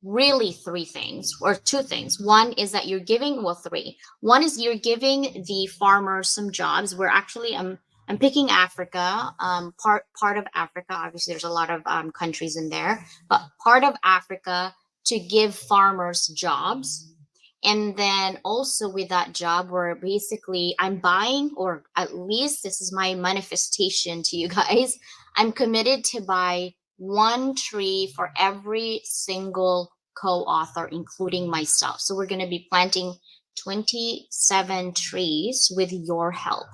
really three things or two things. One is that you're giving, well, three. One is you're giving the farmers some jobs. We're actually I'm picking Africa, part of Africa. Obviously, there's a lot of countries in there, but part of Africa to give farmers jobs. And then also with that job, where basically I'm buying, or at least this is my manifestation to you guys. I'm committed to buy one tree for every single co-author, including myself. So we're going to be planting 27 trees with your help.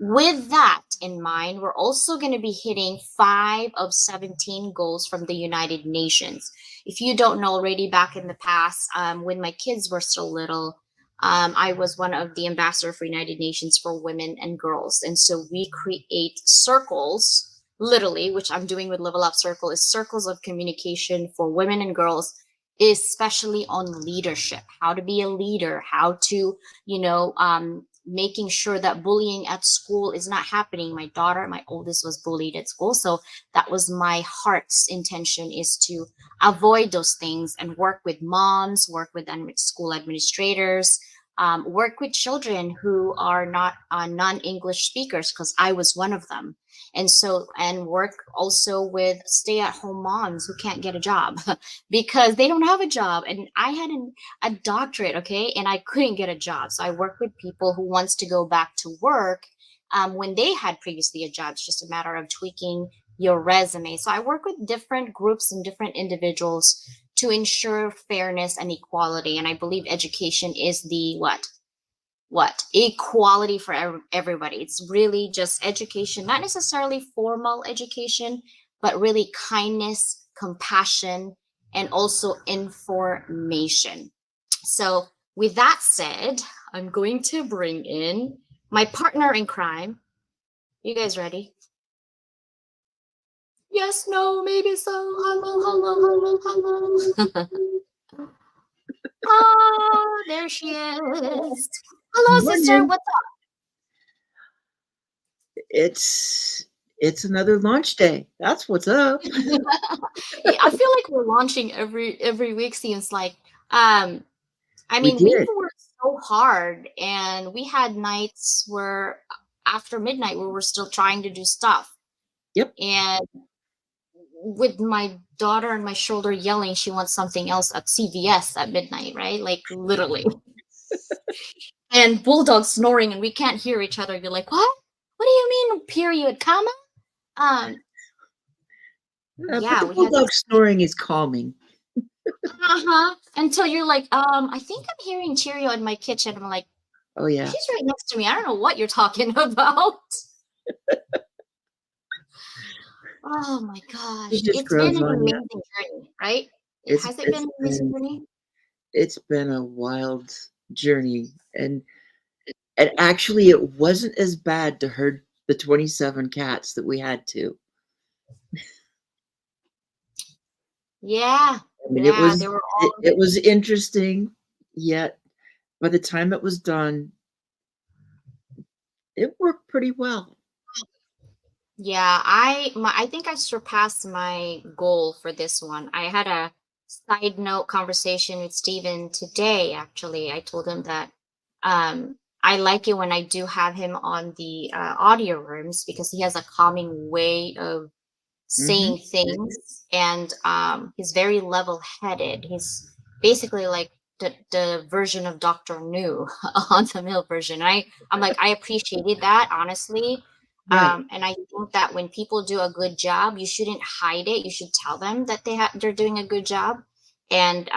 With that in mind, we're also going to be hitting 5 of 17 goals from the United Nations. If you don't know already, back in the past, when my kids were still little, I was one of the ambassador for United Nations for women and girls. And so we create circles, literally, which I'm doing with Level Up Circle, is circles of communication for women and girls, especially on leadership, how to be a leader, how to, making sure that bullying at school is not happening. My daughter, my oldest, was bullied at school. So that was my heart's intention, is to avoid those things and work with moms, work with school administrators, work with children who are not non-English speakers, because I was one of them. And work also with stay-at-home moms who can't get a job because they don't have a job. And I had a doctorate, okay, and I couldn't get a job. So I work with people who wants to go back to work when they had previously a job. It's just a matter of tweaking your resume. So I work with different groups and different individuals to ensure fairness and equality. And I believe education is the what equality for everybody. It's really just education, not necessarily formal education, but really kindness, compassion, and also information. So with that said, I'm going to bring in my partner in crime. You guys ready? Yes, no, maybe so. Hello, hello, hello, hello. Oh, there she is. Hello, sister. Morning. What's up? It's another launch day. That's what's up. I feel like we're launching every week. Seems like, I We mean, we did. worked so hard, and we had nights where after midnight we were still trying to do stuff. Yep. And with my daughter on my shoulder yelling she wants something else at CVS at midnight, right? Like literally. And bulldog snoring, and we can't hear each other. You're like, what? What do you mean, period, comma? Um, But yeah, the we had bulldog snoring is calming. until you're like, I think I'm hearing Cheerio in my kitchen. I'm like, Oh yeah. she's right next to me. I don't know what you're talking about. Oh my gosh. It just It's been grows an on you. amazing journey, right? It's Has it been it's an amazing been journey? it's been a wild journey, and actually it wasn't as bad to herd the 27 cats that we had to. Yeah. I mean, Yeah. They were all, it was interesting, yet by the time it was done, it worked pretty well. yeah, I think I surpassed my goal for this one. I had a side note conversation with Steven today, actually. I told him that I like it when I do have him on the audio rooms, because he has a calming way of Hmm. saying things, and he's very level-headed. He's basically like the version of Dr. New on the male version. I'm like, I appreciated that, honestly. Right. And I think that when people do a good job, you shouldn't hide it. You should tell them that they're doing a good job, and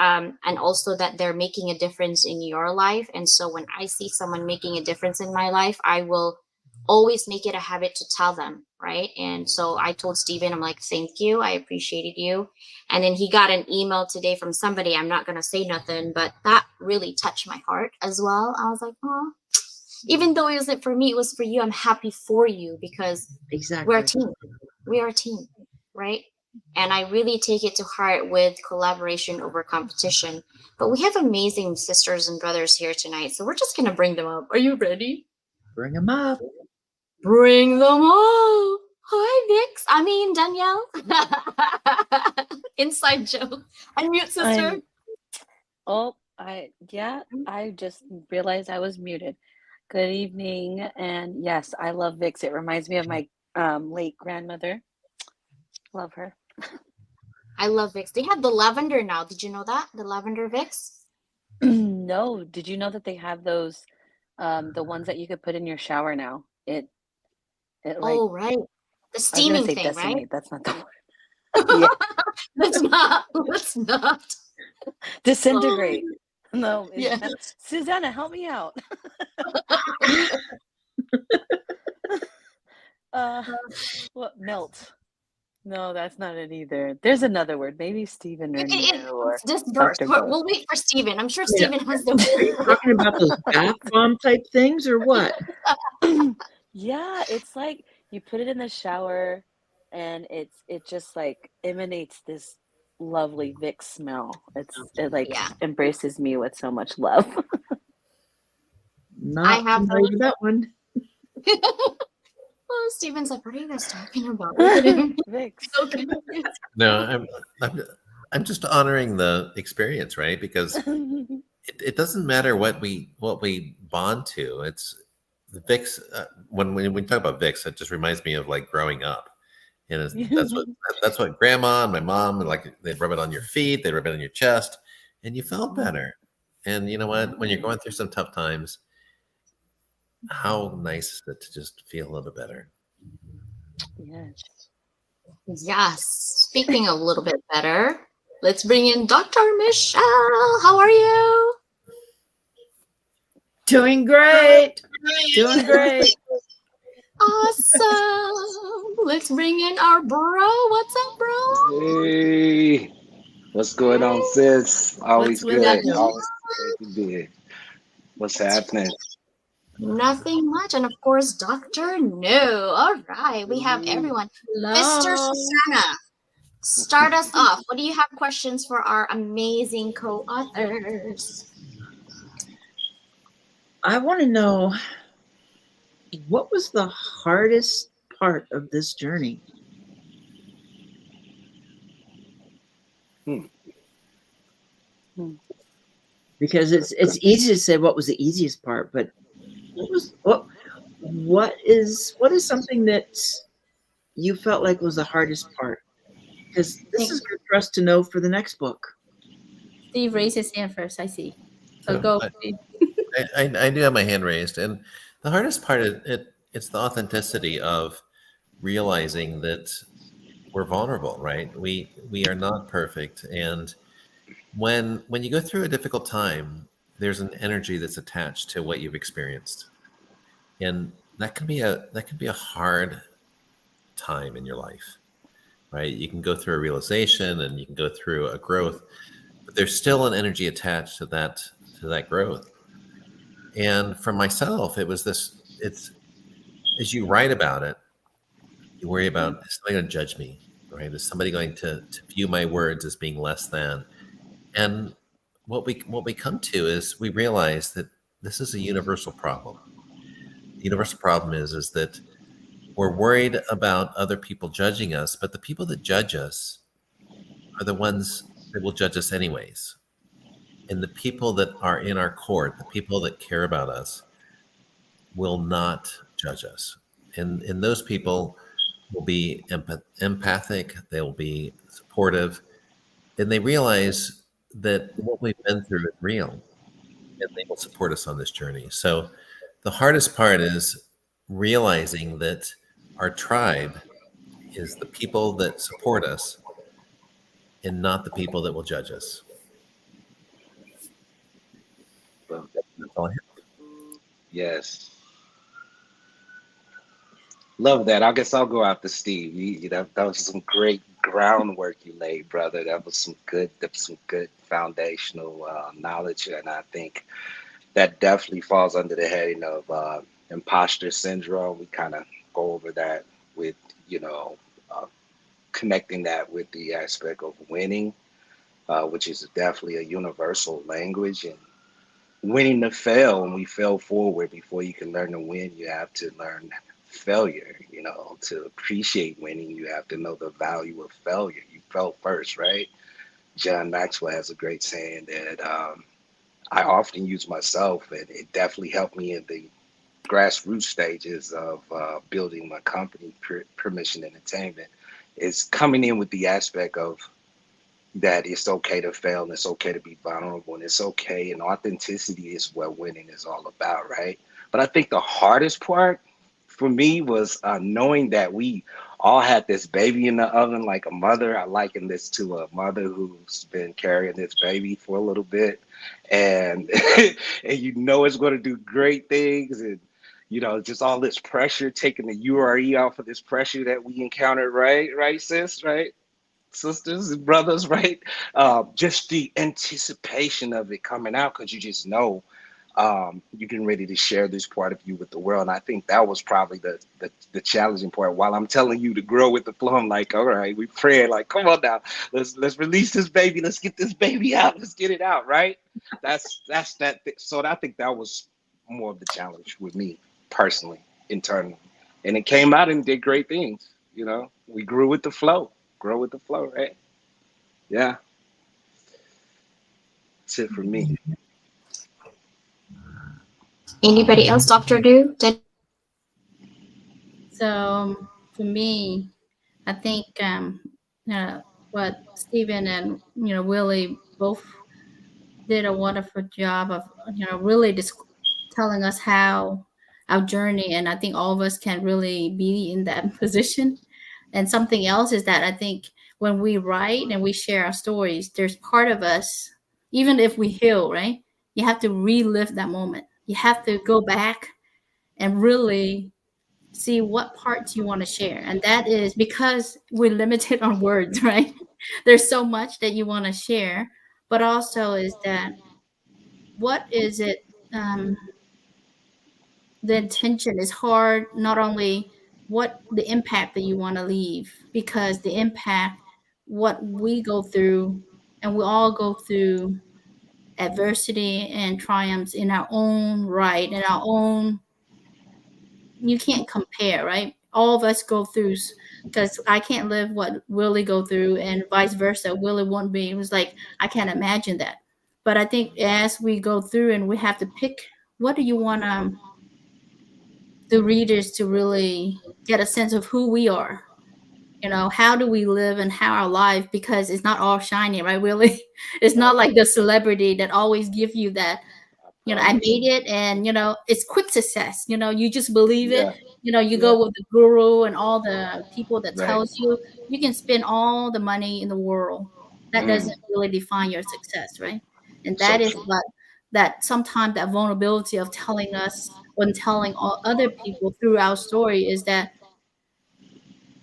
also that they're making a difference in your life. And so when I see someone making a difference in my life, I will always make it a habit to tell them, right? And so I told Steven, I'm like, thank you, I appreciated you. And then he got an email today from somebody. I'm not going to say nothing, but that really touched my heart as well. I was like, oh, even though it wasn't for me, it was for you. I'm happy for you, because we're a Exactly. team. We are a team, right? And I really take it to heart with collaboration over competition. But we have amazing sisters and brothers here tonight, so we're just going to bring them up. Are you ready? Bring them up. Bring them up. Hi, Vix. I mean, Danielle. Inside joke. Unmute, sister. I'm I just realized I was muted. Good evening, and yes, I love Vix. It reminds me of my late grandmother. Love her. I love Vix. They have the lavender now. Did you know that? The lavender Vix? No, did you know that they have those the ones that you could put in your shower now? It like Oh, right. The I was gonna steaming say thing, right? decimate. That's not the word. Yeah, Let's not. Let's not. Oh, disintegrate. No, is that yes. Susannah, help me out. Uh, what melt? No, that's not it either. There's another word. Maybe Stephen or New or It's disperse. Dr. Book. We'll wait for Steven. I'm sure Yeah. Steven has the Are you word. talking about those bath bomb type things or what? Yeah, it's like you put it in the shower and it just like emanates this lovely Vicks smell. It like Yeah. embraces me with so much love. I Not have familiar those. with that one. Oh, Steven's like, what are you guys talking about? Look at him. Vicks. So confused. No, I'm just honoring the experience, right? Because it doesn't matter what we bond to. It's the VIX. When we talk about VIX, it just reminds me of like growing up, and that's what grandma and my mom and like they'd rub it on your feet, they'd rub it on your chest, and you felt better. And you know what? When you're going through some tough times, how nice is it to just feel a little better? Yes. Yes. Speaking a little bit better, let's bring in Dr. Michelle. How are you? Doing great. Doing great. Awesome. Let's bring in our bro. What's up, bro? Hey, what's going on, sis? What's Always with good. you? Always good to be here. What's happening? Nothing much. And of course, Dr. No. All right. We have everyone. Mr. Hello. Susannah, start us off. What do you have questions for our amazing co-authors? I want to know, what was the hardest part of this journey? Hmm. Because it's easy to say what was the easiest part, but what is something that you felt like was the hardest part? Because this is good for us to know for the next book. Steve raised his hand first, I see. So So go, Steve. I do have my hand raised, and the hardest part is it's the authenticity of realizing that we're vulnerable, right? We are not perfect, and when you go through a difficult time, there's an energy that's attached to what you've experienced, and that can be a hard time in your life, right? You can go through a realization, and you can go through a growth, but there's still an energy attached to that growth. And for myself, it's as you write about it, you worry about, is somebody going to judge me, right? Is somebody going to view my words as being less than? And what we come to is we realize that this is a universal problem. The universal problem is that we're worried about other people judging us, but the people that judge us are the ones that will judge us anyways. And the people that are in our court, the people that care about us, will not judge us. And those people will be empathic, they will be supportive, and they realize that what we've been through is real, and they will support us on this journey. So the hardest part is realizing that our tribe is the people that support us and not the people that will judge us. Well, That's all I have. yes. Love that. I guess I'll go out to Steve. That was some great groundwork you laid, brother. That was some good foundational knowledge, and I think that definitely falls under the heading of imposter syndrome. We kind of go over that with, you know, uh, connecting that with the aspect of winning, which is definitely a universal language. And winning to fail, when we fail forward, before you can learn to win, you have to learn failure. You know, to appreciate winning, you have to know the value of failure. You felt first, right? John Maxwell has a great saying that I often use myself, and it definitely helped me in the grassroots stages of building my company, Permission Entertainment. Is coming in with the aspect of that it's okay to fail and it's okay to be vulnerable and it's okay, and authenticity is what winning is all about, right? But I think the hardest part for me was knowing that we all had this baby in the oven, like a mother. I liken this to a mother who's been carrying this baby for a little bit, and and you know it's going to do great things, and you know just all this pressure, taking the URE off of this pressure that we encountered, right, sis, right, sisters and brothers, right? Just the anticipation of it coming out, because you just know you're getting ready to share this part of you with the world. And I think that was probably the challenging part. While I'm telling you to grow with the flow, I'm like, all right, we pray, like, come on now, let's release this baby, let's get this baby out, let's get it out, right? That's that. So I think that was more of the challenge with me personally, internally, and it came out and did great things. You know, we grew with the flow, grow with the flow, right? Yeah, that's it for me. Anybody else, Dr. Do? So for me, I think what Stephen and Willie both did a wonderful job of really just telling us how our journey, and I think all of us can really be in that position. And something else is that I think when we write and we share our stories, there's part of us, even if we heal, right? You have to relive that moment. You have to go back and really see what parts you want to share. And that is because we're limited on words, right? There's so much that you want to share, but also is that what is it? The intention is hard, not only what the impact that you want to leave, because the impact, what we go through, and we all go through adversity and triumphs in our own right, in our own, you can't compare, right? All of us go through, because I can't live what Willie go through, and vice versa. Willie won't be. It was like I can't imagine that. But I think as we go through, and we have to pick, what do you want the readers to really get a sense of who we are? How do we live and how our life? Because it's not all shiny, right, Willie? It's not like the celebrity that always give you that, I made it, and it's quick success. You just believe it. Yeah, You yeah, go with the guru and all the people that right. tells you can spend all the money in the world. That doesn't Mm, really define your success, right? And so that is true. what, that sometimes that vulnerability of telling us, when telling all other people through our story, is that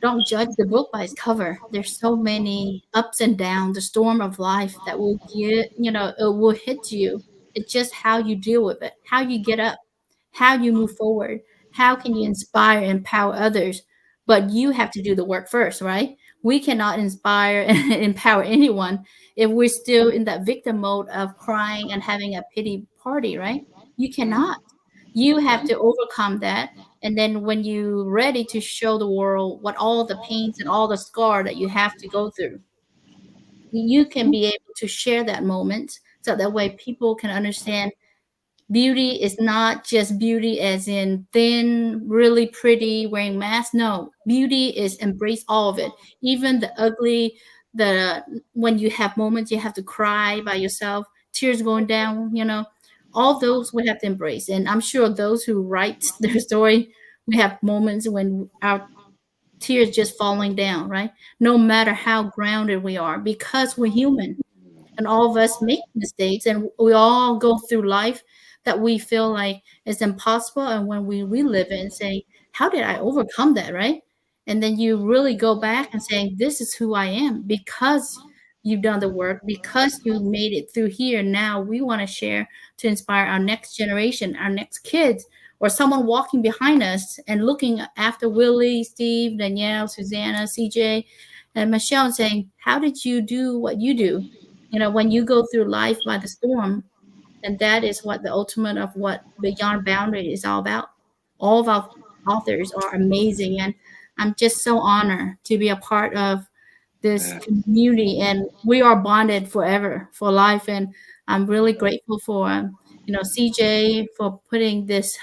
don't judge the book by its cover. There's so many ups and downs, the storm of life that will it will hit you. It's just how you deal with it, how you get up, how you move forward, how can you inspire and empower others. But you have to do the work first, right? We cannot inspire and empower anyone if we're still in that victim mode of crying and having a pity party, right? You Mm, cannot. You have okay. to overcome that, and then when you're ready to show the world what all the pains and all the scar that you have to go through, you can be able to share that moment, so that way people can understand beauty is not just beauty as in thin, really pretty, wearing masks. No, beauty is embrace all of it, even the ugly, the when you have moments you have to cry by yourself, tears going down, all those we have to embrace. And I'm sure those who write their story, we have moments when our tears just falling down, right? No matter how grounded we are, because we're human, and all of us make mistakes, and we all go through life that we feel like it's impossible. And when we relive it and say, how did I overcome that, right? And then you really go back and saying, this is who I am, because you've done the work, because you made it through here. Now we want to share to inspire our next generation, our next kids, or someone walking behind us and looking after Willie, Steve, Danielle, Susannah, CJ, and Michelle, and saying, how did you do what you do? When you go through life by the storm, and that is what the ultimate of what Beyond Boundaries is all about. All of our authors are amazing, and I'm just so honored to be a part of this community, and we are bonded forever for life. And I'm really grateful for CJ for putting this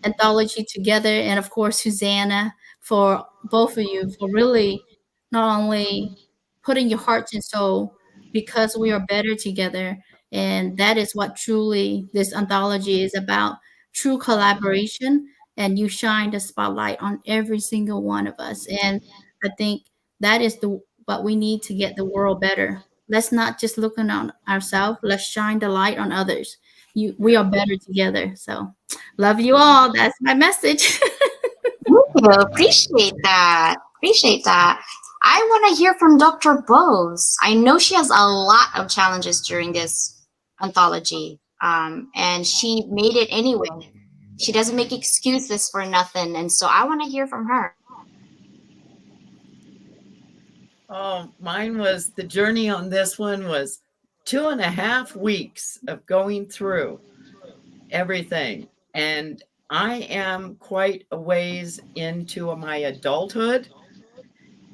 anthology together, and of course Susannah, for both of you for really not only putting your hearts and soul, because we are better together. And that is what truly this anthology is about, true collaboration. And you shine the spotlight on every single one of us, and I think that is the what we need to get the world better. Let's not just look on ourselves, let's shine the light on others. We are better together. So love you all. That's my message. Thank you. Appreciate that. Appreciate that. I want to hear from Dr. Bose. I know she has a lot of challenges during this anthology, and she made it anyway. She doesn't make excuses for nothing, and so I want to hear from her. Oh, mine was the journey on this one was 2.5 weeks of going through everything. And I am quite a ways into my adulthood.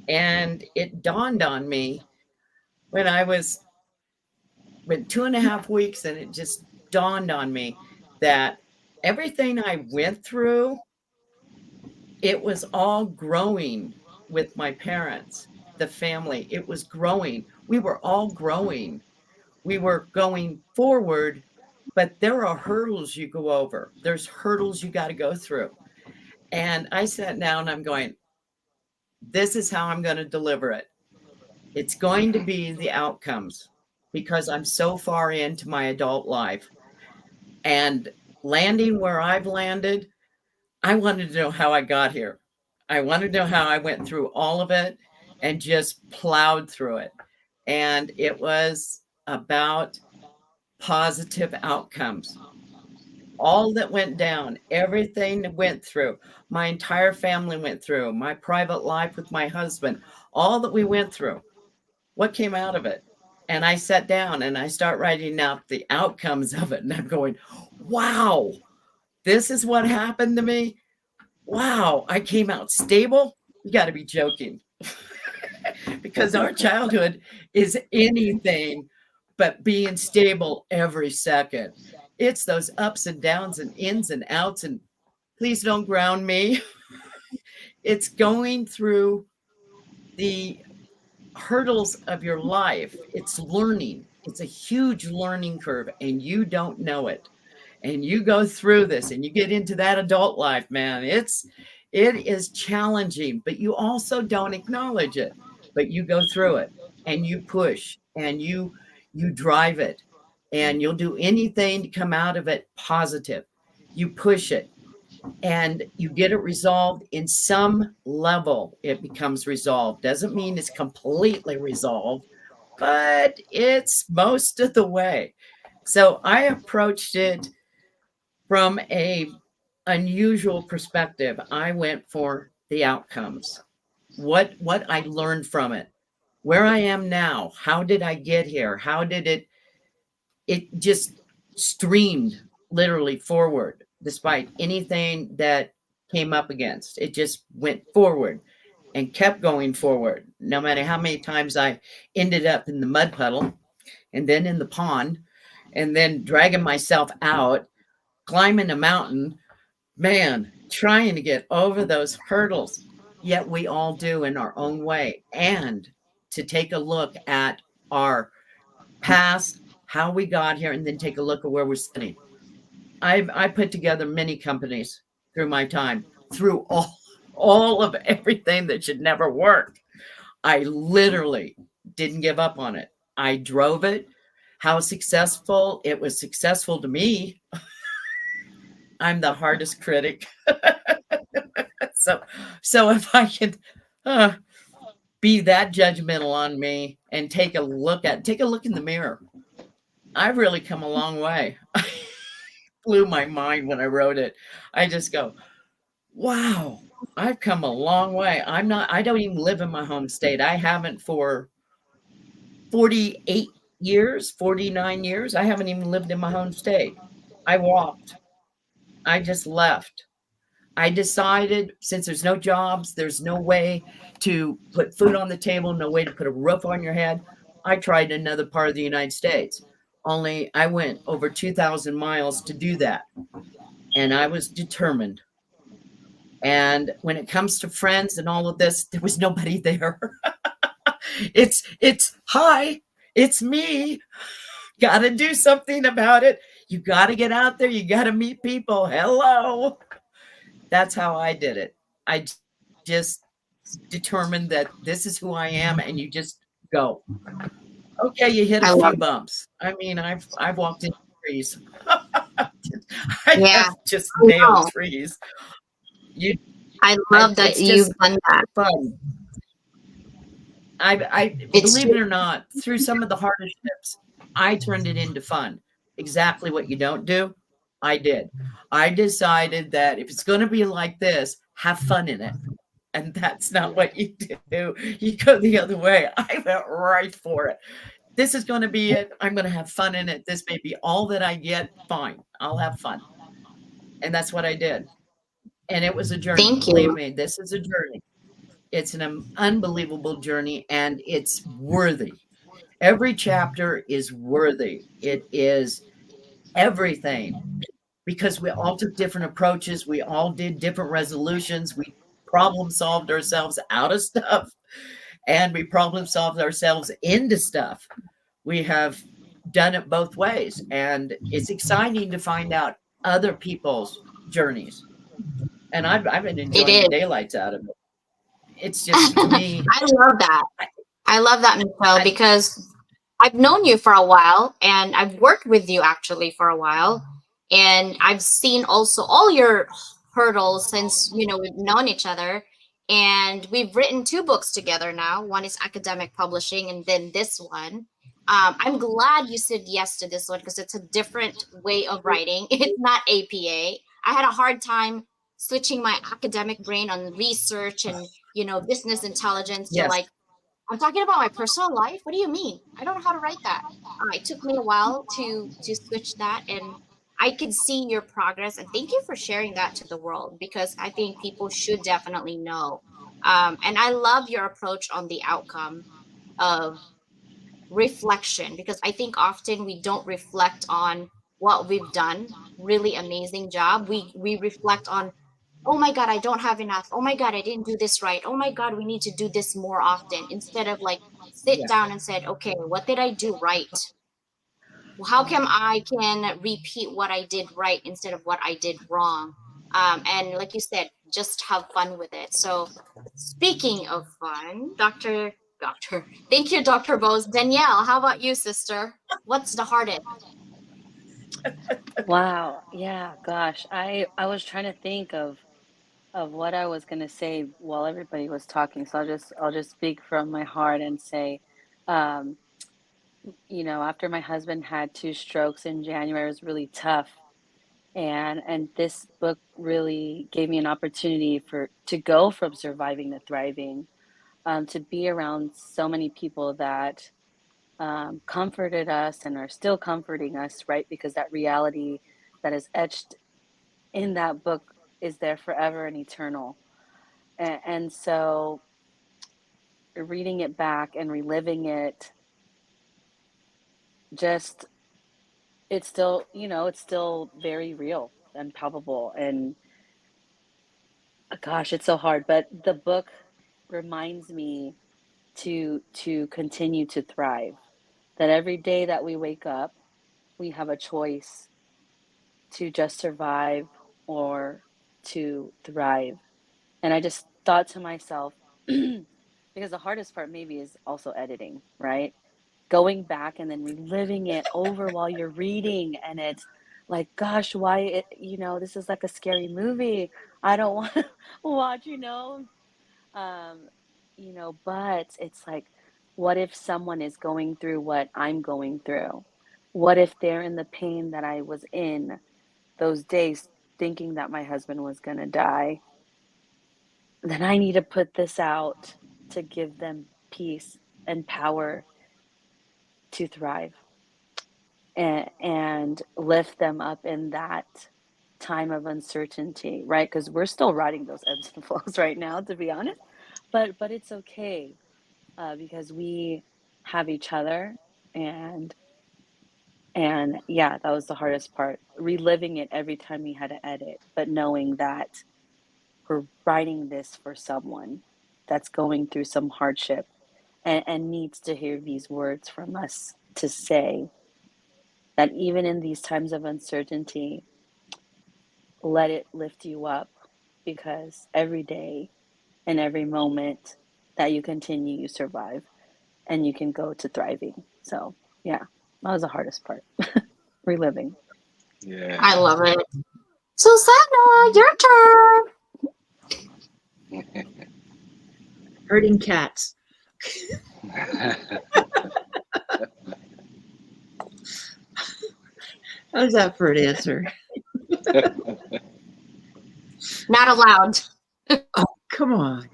And it dawned on me when I was with 2.5 weeks, and it just dawned on me that everything I went through, it was all growing with my parents, the family. It was growing. We were all growing. We were going forward, but there are hurdles you go over. There's hurdles you got to go through. And I sat down and I'm going, this is how I'm going to deliver it. It's going to be the outcomes, because I'm so far into my adult life. And landing where I've landed, I wanted to know how I got here. I wanted to know how I went through all of it and just plowed through it. And it was about positive outcomes. All that went down, everything that went through, my entire family went through, my private life with my husband, all that we went through, what came out of it? And I sat down and I start writing out the outcomes of it. And I'm going, wow, this is what happened to me. Wow, I came out stable. You got to be joking. Because our childhood is anything but being stable every second. It's those ups and downs and ins and outs, and please don't ground me. It's going through the hurdles of your life. It's learning. It's a huge learning curve, and you don't know it. And you go through this and you get into that adult life, man. It is challenging, but you also don't acknowledge it. But you go through it and you push and you drive it, and you'll do anything to come out of it positive. You push it and you get it resolved. In some level it becomes resolved. Doesn't mean it's completely resolved, but it's most of the way. So I approached it from a unusual perspective. I went for the outcomes. What I learned from it, where I am now, how did I get here? How did it just streamed literally forward despite anything that came up against. It just went forward and kept going forward, no matter how many times I ended up in the mud puddle and then in the pond and then dragging myself out, climbing a mountain, man, trying to get over those hurdles. Yet we all do in our own way. And to take a look at our past, how we got here, and then take a look at where we're sitting. I put together many companies through my time, through all of everything that should never work. I literally didn't give up on it. I drove it. How successful it was successful to me. I'm the hardest critic. So if I could be that judgmental on me and take a look in the mirror, I've really come a long way. Blew my mind when I wrote it. I just go, wow, I've come a long way. I don't even live in my home state. I haven't for 48 years, 49 years. I haven't even lived in my home state. I walked. I just left. I decided, since there's no jobs, there's no way to put food on the table, no way to put a roof on your head, I tried another part of the United States. Only I went over 2,000 miles to do that. And I was determined. And when it comes to friends and all of this, there was nobody there. It's hi, it's me. Got to do something about it. You got to get out there. You got to meet people. Hello. That's how I did it. I just determined that this is who I am, and you just go. Okay, you hit a few bumps. I mean, I've walked into trees. I have just nailed trees. I love that you've done that. Fun. I believe it or not, through some of the hardships, I turned it into fun. Exactly what you don't do, I did. I decided that if it's going to be like this, have fun in it. And that's not what you do. You go the other way. I went right for it. This is going to be it. I'm going to have fun in it. This may be all that I get. Fine. I'll have fun. And that's what I did. And it was a journey. Thank you. Believe me, this is a journey. It's an unbelievable journey, and it's worthy. Every chapter is worthy. It is everything, because we all took different approaches. We all did different resolutions. We problem solved ourselves out of stuff, and we problem solved ourselves into stuff. We have done it both ways, and it's exciting to find out other people's journeys. And I've been enjoying the daylights out of it. It's just, to me, I love that. I love that, Michelle, because I've known you for a while, and I've worked with you actually for a while, and I've seen also all your hurdles since, you know, we've known each other, and we've written 2 books together now. One is academic publishing, and then this one. I'm glad you said yes to this one because it's a different way of writing. It's not APA. I had a hard time switching my academic brain on research and, you know, business intelligence to like, I'm talking about my personal life. What do you mean? I don't know how to write that. It took me a while to switch that, and I could see your progress. And thank you for sharing that to the world, because I think people should definitely know. And I love your approach on the outcome of reflection, because I think often we don't reflect on what we've done. Really amazing job. We reflect on, oh my God, I don't have enough. Oh my God, I didn't do this right. Oh my God, we need to do this more often, instead of like sit down and said, okay, what did I do right? How come I can repeat what I did right instead of what I did wrong? And like you said, just have fun with it. So speaking of fun, thank you, Dr. Bose. Danielle, how about you, sister? What's the hardest? Wow. Yeah, gosh. I was trying to think of what I was going to say while everybody was talking. So I'll just speak from my heart and say, um, you know, after my husband had 2 strokes in January, it was really tough. And this book really gave me an opportunity to go from surviving to thriving, to be around so many people that comforted us and are still comforting us, right? Because that reality that is etched in that book is there forever and eternal. And so reading it back and reliving it, just, it's still, you know, it's still very real and palpable. And gosh, it's so hard. But the book reminds me to continue to thrive. That every day that we wake up, we have a choice to just survive or to thrive. And I just thought to myself, because the hardest part maybe is also editing, right? Going back and then reliving it over while you're reading, and it's like, gosh, why you know, this is like a scary movie. I don't want to watch, um, but it's like, what if someone is going through what I'm going through? What if they're in the pain that I was in those days, thinking that my husband was going to die? Then I need to put this out to give them peace and power to thrive, and lift them up in that time of uncertainty, right? Because we're still riding those ebbs and flows right now, to be honest. But it's okay, because we have each other, and yeah, that was the hardest part, reliving it every time we had to edit, but knowing that we're writing this for someone that's going through some hardship, and needs to hear these words from us, to say that even in these times of uncertainty, let it lift you up, because every day and every moment that you continue, you survive, and you can go to thriving. So yeah, that was the hardest part. Reliving. Yeah. I love it. Susannah, your turn. Herding cats. How's that for an answer? Not allowed. Oh, come on.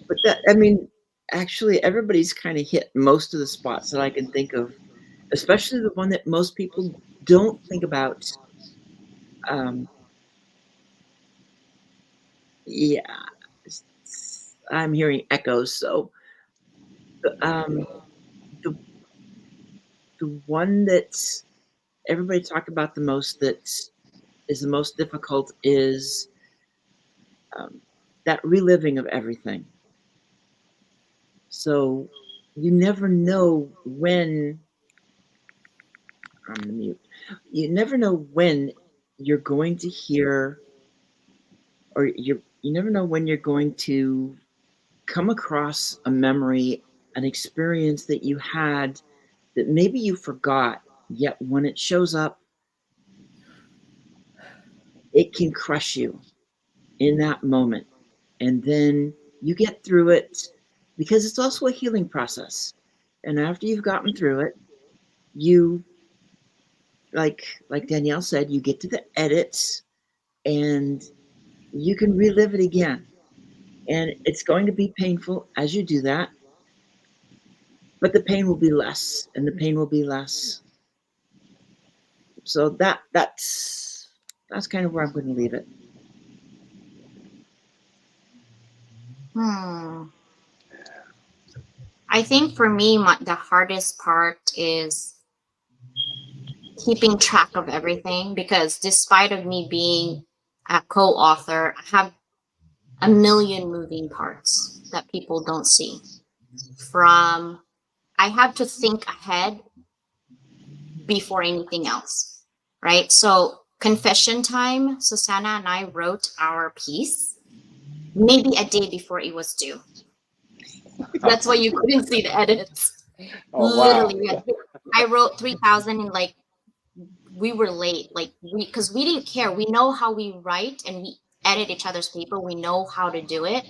But that, I mean, actually, everybody's kind of hit most of the spots that I can think of, especially the one that most people don't think about. Yeah, I'm hearing echoes. So, the one that everybody talked about the most, that is the most difficult, is that reliving of everything. So you never know when. I'm gonna mute. You never know when you're going to hear, or you never know when you're going to come across a memory, an experience that you had that maybe you forgot, yet when it shows up, it can crush you in that moment. And then you get through it, because it's also a healing process. And after you've gotten through it, you, like Danielle said, you get to the edits and you can relive it again. And it's going to be painful as you do that, but the pain will be less, and the pain will be less. So that's kind of where I'm going to leave it. I think for me, the hardest part is keeping track of everything, because despite of me being a co-author, I have a million moving parts that people don't see. From I have to think ahead before anything else, right? So confession time, Susannah and I wrote our piece maybe a day before it was due. That's why you couldn't see the edits. Oh, wow. Literally, I wrote 3,000 in, like, we were late, like, because we didn't care. We know how we write and we edit each other's paper. We know how to do it.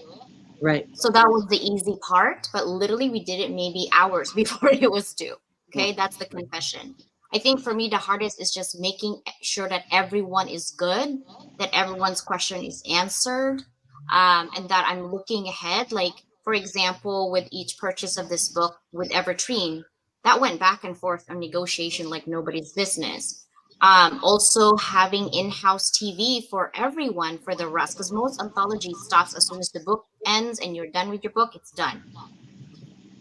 Right. So that was the easy part, but literally we did it maybe hours before it was due. Okay, that's the confession. I think for me, the hardest is just making sure that everyone is good, that everyone's question is answered, and that I'm looking ahead. Like, for example, with each purchase of this book with Evertreen, that went back and forth on negotiation like nobody's business. Also having in-house TV for everyone for the rest, because most anthology stops as soon as the book ends and you're done with your book, it's done.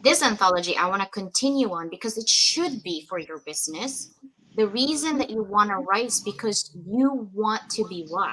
This anthology I want to continue on because it should be for your business. The reason that you want to write is because you want to be what?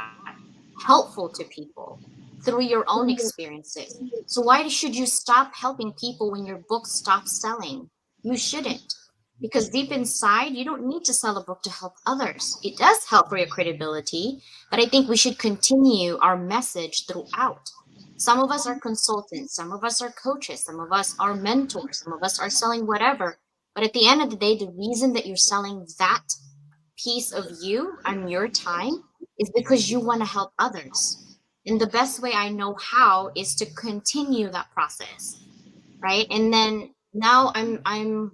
Helpful to people through your own experiences. So why should you stop helping people when your book stops selling? You shouldn't. Because deep inside, you don't need to sell a book to help others. It does help for your credibility, but I think we should continue our message throughout. Some of us are consultants, some of us are coaches, some of us are mentors, some of us are selling whatever. But at the end of the day, the reason that you're selling that piece of you and your time is because you want to help others. And the best way I know how is to continue that process, right? And then now I'm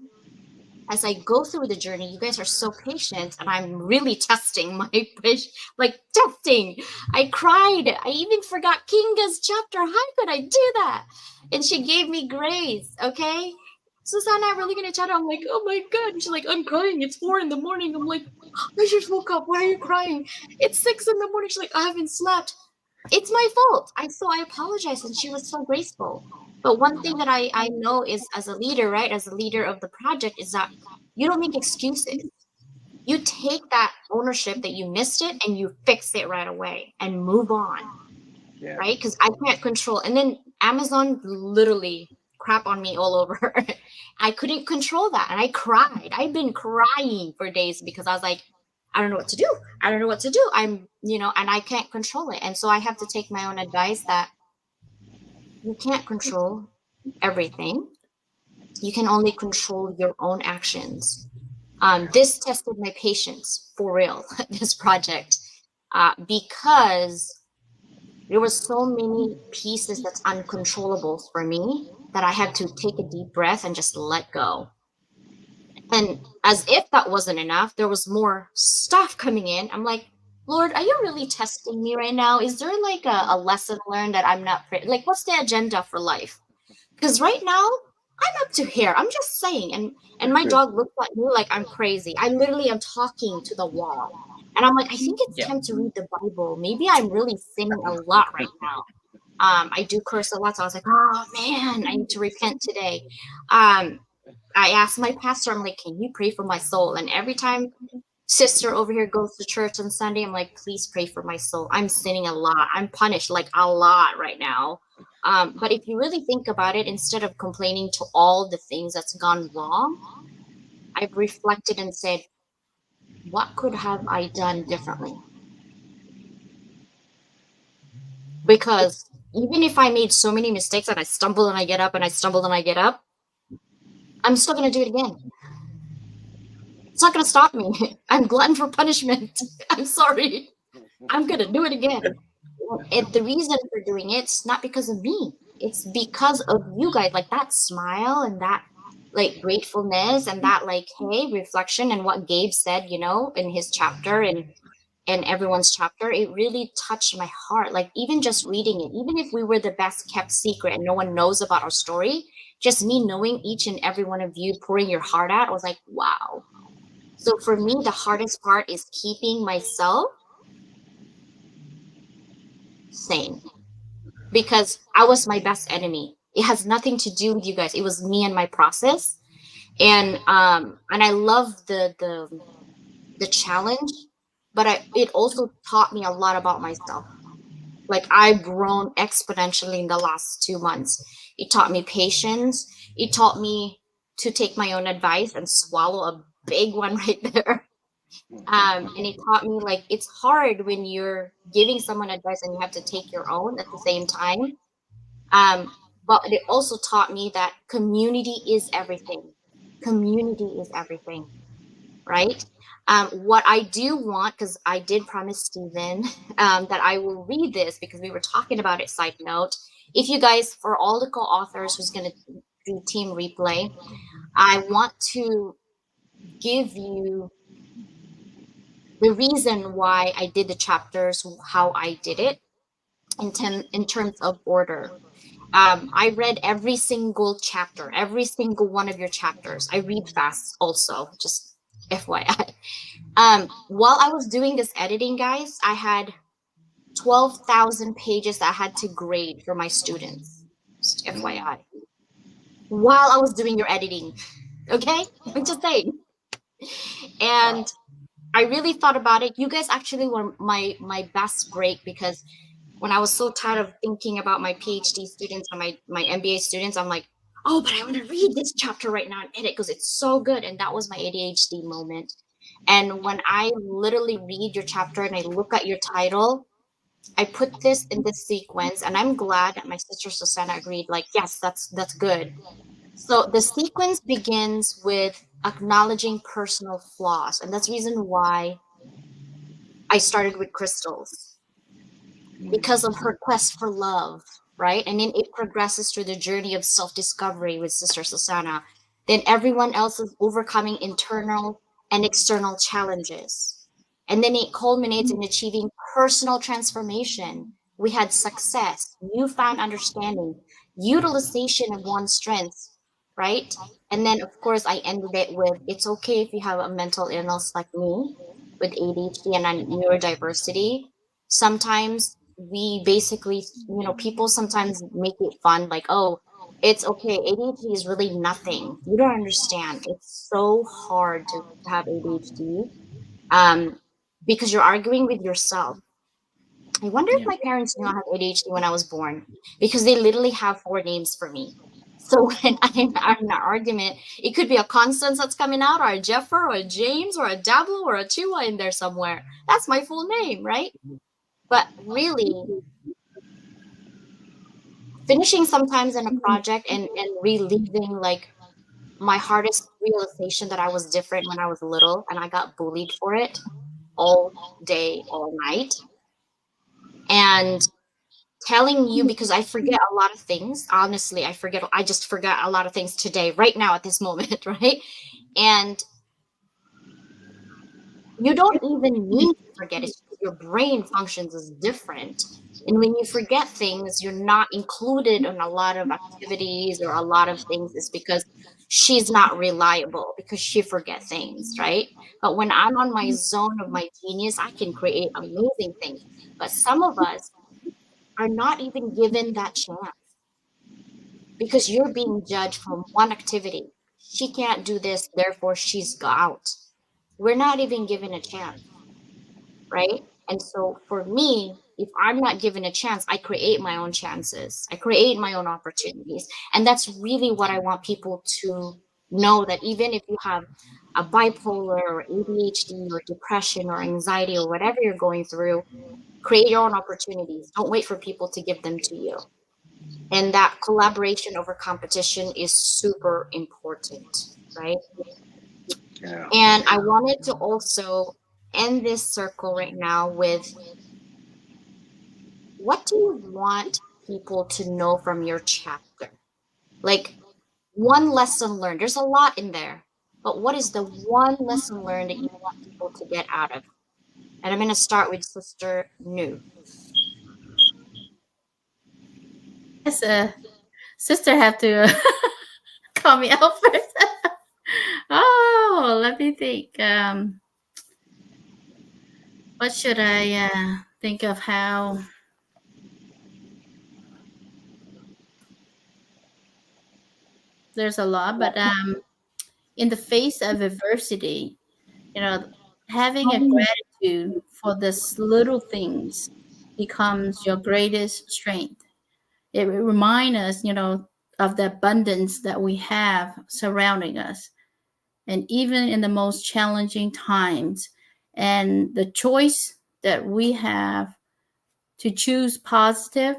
as I go through the journey, you guys are so patient, and I'm really testing my like testing. I cried. I even forgot Kinga's chapter. How could I do that? And she gave me grace. Okay. Susannah, I'm really gonna chat. I'm like, oh my god. And she's like, I'm crying. It's 4 in the morning. I'm like, I just woke up. Why are you crying? It's 6 in the morning. She's like, I haven't slept. It's my fault. I apologize. And she was so graceful. But one thing that I know is, as a leader, right, as a leader of the project, is that you don't make excuses. You take that ownership that you missed it and you fix it right away and move on. Yeah. Right? Because I can't control. And then Amazon literally crap on me all over. I couldn't control that. And I cried. I've been crying for days because I was like, I don't know what to do. I don't know what to do. I'm, and I can't control it. And so I have to take my own advice that you can't control everything. You can only control your own actions. This tested my patience for real, this project, because there were so many pieces that's uncontrollable for me that I had to take a deep breath and just let go. And as if that wasn't enough, there was more stuff coming in. I'm like, Lord, are you really testing me right now? Is there like a lesson learned that I'm not like, what's the agenda for life? Because right now I'm up to here. I'm just saying, and my dog looks at me like I'm crazy. I literally am talking to the wall. And I'm like, I think it's time to read the Bible. Maybe I'm really sinning a lot right now. I do curse a lot, so I was like, oh man, I need to repent today. I asked my pastor, I'm like, can you pray for my soul? And every time sister over here goes to church on Sunday, I'm like, please pray for my soul. I'm sinning a lot. I'm punished like a lot right now. But if you really think about it, instead of complaining to all the things that's gone wrong, I've reflected and said, what could have I done differently? Because even if I made so many mistakes and I stumble and I get up and I stumble and I get up, I'm still going to do it again. It's not going to stop me. I'm glutton for punishment. I'm sorry. I'm going to do it again. And the reason for doing it's not because of me. It's because of you guys. Like that smile and that like gratefulness and that like, hey, reflection and what Gabe said, in his chapter and everyone's chapter, it really touched my heart. Like even just reading it, even if we were the best kept secret and no one knows about our story, just me knowing each and every one of you pouring your heart out, I was like, wow. So for me, the hardest part is keeping myself sane, because I was my best enemy. It has nothing to do with you guys. It was me and my process. And I love the challenge, but it also taught me a lot about myself. Like I've grown exponentially in the last 2 months. It taught me patience. It taught me to take my own advice and swallow a big one right there. And it taught me like it's hard when you're giving someone advice and you have to take your own at the same time. But it also taught me that community is everything. Community is everything, right? What I do want, because I did promise Stephen that I will read this because we were talking about it, side note. If you guys, for all the co-authors who's going to do team replay, I want to give you the reason why I did the chapters, how I did it in terms of order. I read every single chapter, every single one of your chapters. I read fast also, just FYI. While I was doing this editing, guys, I had 12,000 pages that I had to grade for my students. Just FYI. While I was doing your editing. Okay? I'm just saying. And I really thought about it. You guys actually were my best break, because when I was so tired of thinking about my PhD students and my MBA students, I'm like, oh, but I want to read this chapter right now and edit because it's so good. And that was my ADHD moment. And when I literally read your chapter and I look at your title, I put this in this sequence, and I'm glad that my sister Susannah agreed. Like, yes, that's good. So the sequence begins with acknowledging personal flaws, and that's the reason why I started with crystals, because of her quest for love, right? And then it progresses through the journey of self-discovery with Sister Susannah. Then everyone else is overcoming internal and external challenges. And then it culminates in achieving personal transformation. We had success, newfound understanding, utilization of one's strengths, right? And then, of course, I ended it with it's okay if you have a mental illness like me with ADHD and neurodiversity. Sometimes we basically, people sometimes make it fun, like, oh, it's okay. ADHD is really nothing. You don't understand. It's so hard to have ADHD, um, because you're arguing with yourself. I wonder if Yeah. my parents knew I had ADHD when I was born, because they literally have 4 names for me. So when I'm in an argument, it could be a Constance that's coming out, or a Jeffer, or a James, or a Dablo, or a Chua in there somewhere. That's my full name, right? But really, finishing sometimes in a project and reliving like my hardest realization that I was different when I was little and I got bullied for it all day, all night. And telling you, because I forget a lot of things. Honestly, I just forgot a lot of things today, right now at this moment, right? And you don't even mean to forget. It's just your brain functions as different. And when you forget things, you're not included in a lot of activities or a lot of things. It's because she's not reliable, because she forget things, right? But when I'm on my zone of my genius, I can create amazing things. But some of us are not even given that chance, because you're being judged from one activity. She can't do this, therefore she's out. We're not even given a chance, right? And so for me, if I'm not given a chance, I create my own chances. I create my own opportunities. And that's really what I want people to know, that even if you have a bipolar or ADHD or depression or anxiety or whatever you're going through, create your own opportunities. Don't wait for people to give them to you. And that collaboration over competition is super important, right? Yeah. And I wanted to also end this circle right now with, what do you want people to know from your chapter? Like, one lesson learned. There's a lot in there, but what is the one lesson learned that you want people to get out of? And I'm going to start with Sister Nhu. Yes, sister have to call me out first. Oh, let me think. What should I think of? How there's a lot, but in the face of adversity, you know, having a gratitude for this little things becomes your greatest strength. It reminds us, of the abundance that we have surrounding us, and even in the most challenging times, and the choice that we have to choose positive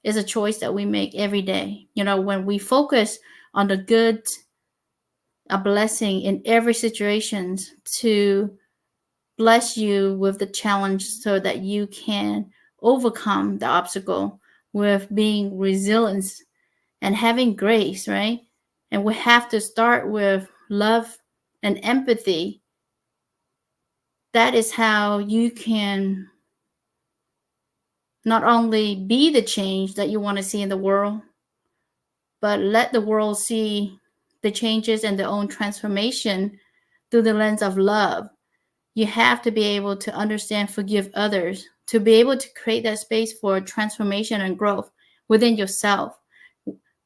is a choice that we make every day. When we focus on the good, a blessing in every situation to bless you with the challenge so that you can overcome the obstacle with being resilient and having grace, right? And we have to start with love and empathy. That is how you can not only be the change that you want to see in the world, but let the world see the changes and their own transformation through the lens of love. You have to be able to understand, forgive others, to be able to create that space for transformation and growth within yourself.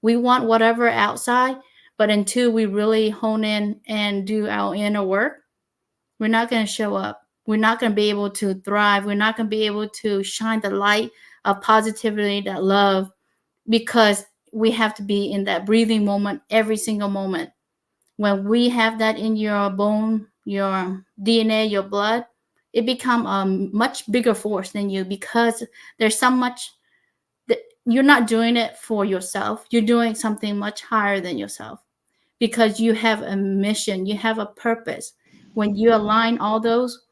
We want whatever outside, but until we really hone in and do our inner work, we're not going to show up. We're not going to be able to thrive. We're not going to be able to shine the light of positivity, that love, because we have to be in that breathing moment every single moment. When we have that in your bone, your DNA, your blood, it becomes a much bigger force than you, because there's so much that you're not doing it for yourself. You're doing something much higher than yourself, because you have a mission, you have a purpose. When you align all those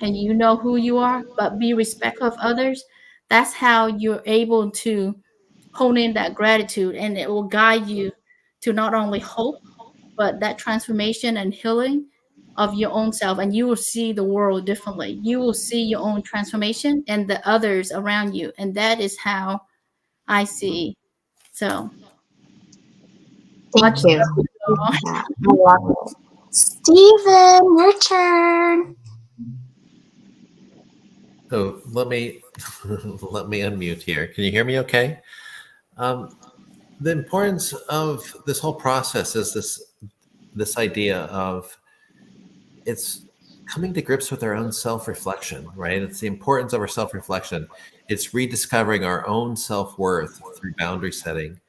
and you know who you are, but be respectful of others, that's how you're able to hone in that gratitude, and it will guide you to not only hope, but that transformation and healing of your own self. And you will see the world differently. You will see your own transformation and the others around you. And that is how I see. So Thank Much you. love. Yeah, I love it. Steven, your turn. So let me let me unmute here. Can you hear me okay? Um, the importance of this whole process is this idea of it's coming to grips with our own self-reflection, right? It's the importance of our self-reflection. It's rediscovering our own self-worth through boundary setting.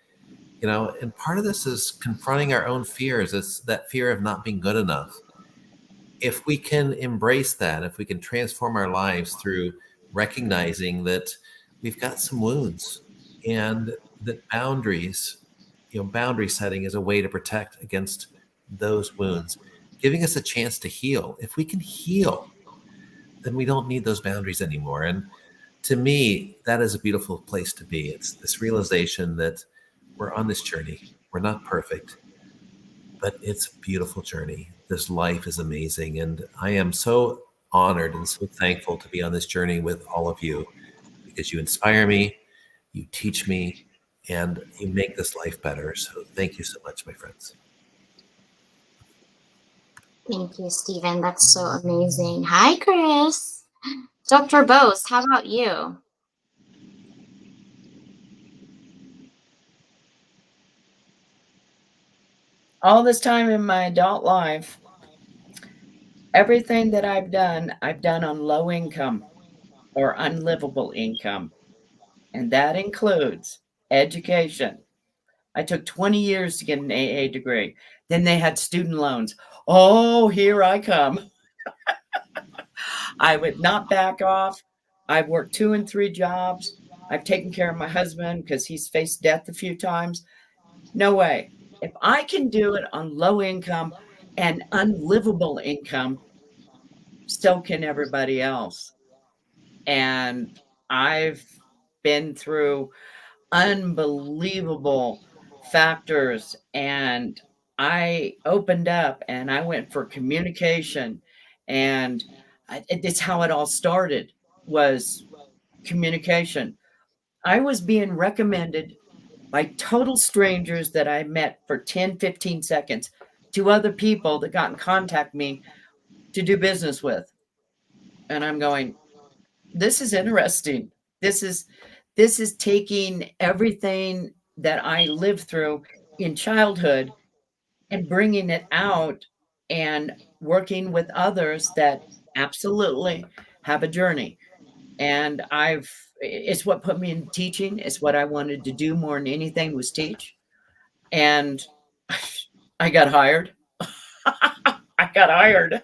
And part of this is confronting our own fears. It's that fear of not being good enough. If we can embrace that, if we can transform our lives through recognizing that we've got some wounds and that boundary setting is a way to protect against those wounds, giving us a chance to heal. If we can heal, then we don't need those boundaries anymore. And to me, that is a beautiful place to be. It's this realization that we're on this journey. We're not perfect, but it's a beautiful journey. This life is amazing. And I am so honored and so thankful to be on this journey with all of you because you inspire me, you teach me, and you make this life better. So thank you so much, my friends. Thank you, Steven. That's so amazing. Hi, Chris. Dr. Bose, how about you? All this time in my adult life, everything that I've done on low income or unlivable income. And that includes education. I took 20 years to get an AA degree. Then they had student loans. Oh, here I come. I would not back off. I've worked 2 and 3 jobs. I've taken care of my husband because he's faced death a few times. No way. If I can do it on low income and unlivable income, so can everybody else. And I've been through unbelievable factors, and I opened up and I went for communication, and it's how it all started, was communication. I was being recommended by total strangers that I met for 10, 15 seconds to other people that got in contact me to do business with. And I'm going, this is interesting. This is taking everything that I lived through in childhood and bringing it out and working with others that absolutely have a journey. And it's what put me in teaching. It's what I wanted to do more than anything, was teach. And I got hired. I got hired.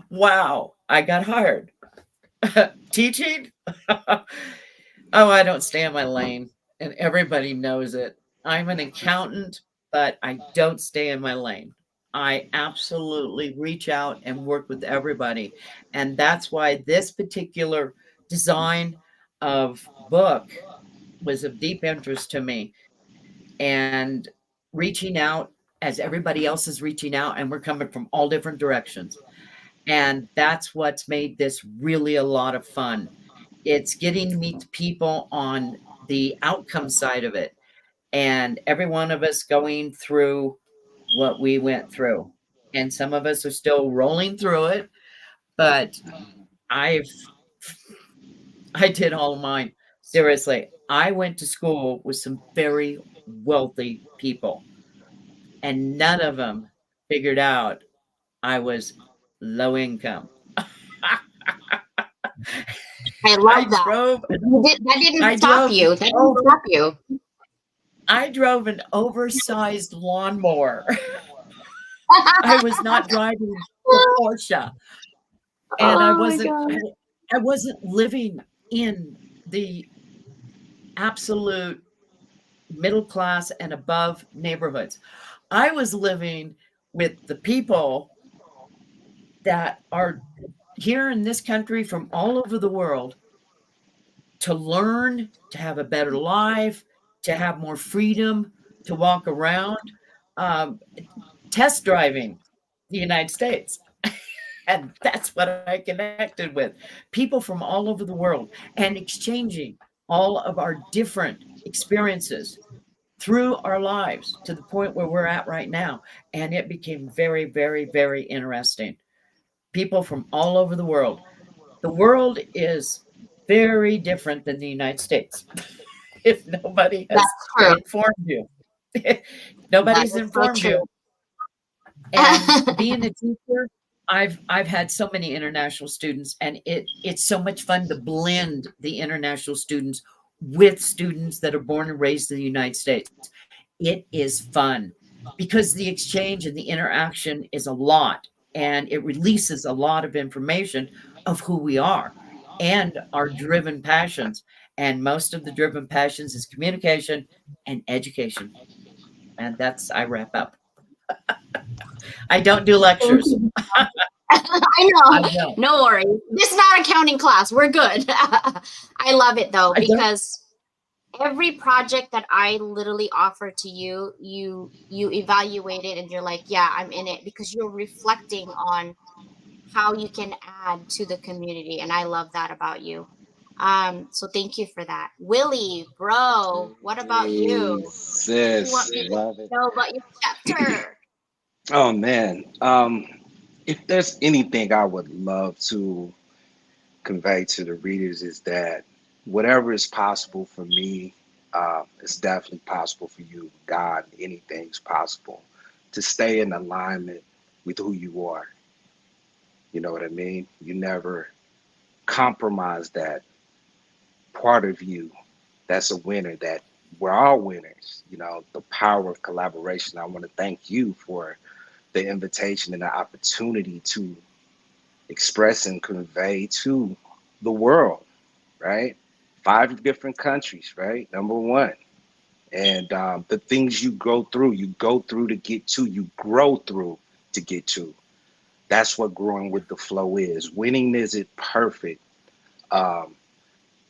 Wow. I got hired. Teaching? Oh, I don't stay in my lane, and everybody knows it. I'm an accountant, but I don't stay in my lane. I absolutely reach out and work with everybody. And that's why this particular design of book was of deep interest to me. And reaching out as everybody else is reaching out, and we're coming from all different directions. And that's what's made this really a lot of fun. It's getting to meet people on the outcome side of it, and every one of us going through what we went through. And some of us are still rolling through it, but I did all of mine. Seriously, I went to school with some very wealthy people, and none of them figured out I was low income. I love that. That didn't stop you. That didn't stop you. I drove an oversized lawnmower. I was not driving a Porsche, and I wasn't living in the absolute middle class and above neighborhoods. I was living with the people that are here in this country from all over the world to learn, to have a better life, to have more freedom, to walk around, test driving the United States. And that's what I connected with. People from all over the world, and exchanging all of our different experiences through our lives to the point where we're at right now. And it became very, very, very interesting. People from all over the world. The world is very different than the United States. If nobody has That's true. informed you, That nobody's is so informed true. you. And being a teacher, I've had so many international students, and it's so much fun to blend the international students with students that are born and raised in the United States. It is fun because the exchange and the interaction is a lot, and it releases a lot of information of who we are and our driven passions. And most of the driven passions is communication and education. And I wrap up. I don't do Thank lectures. you. I I know. don't. No worries. This is not an accounting class. We're good. I love it though, I don't. because every project that I literally offer to you, you evaluate it and you're like, yeah, I'm in it, because you're reflecting on how you can add to the community. And I love that about you. So thank you for that. Willie, bro, what about you? Hey, You want sis, people love to it. know about your chapter? Oh man, if there's anything I would love to convey to the readers is that whatever is possible for me, it's definitely possible for you. God, anything's possible. To stay in alignment with who you are. You know what I mean? You never compromise that part of you that's a winner, that we're all winners. You know, the power of collaboration. I want to thank you for the invitation and the opportunity to express and convey to the world, right? 5 different countries, right? Number one. And the things you go through to get to, you grow through to get to. That's what growing with the flow is. Winning isn't perfect. Um,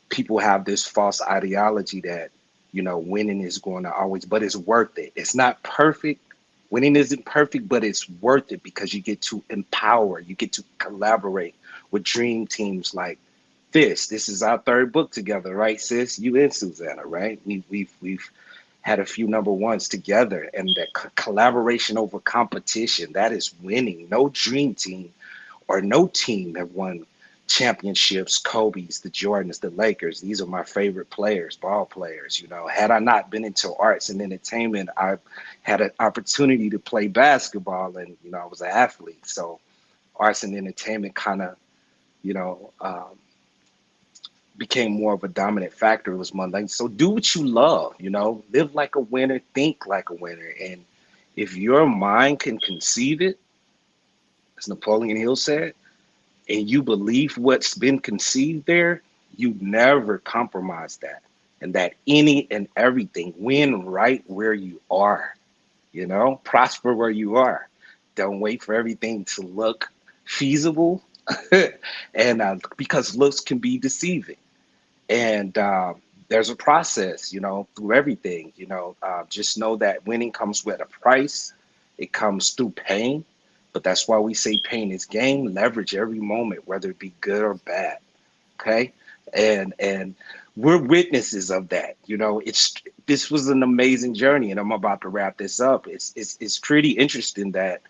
People have this false ideology that, winning is going to always, but it's worth it. It's not perfect. Winning isn't perfect, but it's worth it because you get to empower, you get to collaborate with dream teams like this. This is our third book together, right, sis? You and Susannah, right? We've had a few number ones together, and that collaboration over competition, that is winning. No dream team or no team have won championships. Kobe's, the Jordans, the Lakers. These are my favorite players, ball players. Had I not been into arts and entertainment, I had an opportunity to play basketball, and I was an athlete. So arts and entertainment kind of, you know, um, became more of a dominant factor. It was my language. So do what you love. Live like a winner, think like a winner, and if your mind can conceive it, as Napoleon Hill said, and you believe what's been conceived there, you never compromise that. And that any and everything, win right where you are, prosper where you are. Don't wait for everything to look feasible. And because looks can be deceiving. And there's a process, through everything. Just know that winning comes with a price. It comes through pain, but that's why we say pain is gain. Leverage every moment, whether it be good or bad. Okay, and we're witnesses of that. This was an amazing journey, and I'm about to wrap this up. It's pretty interesting that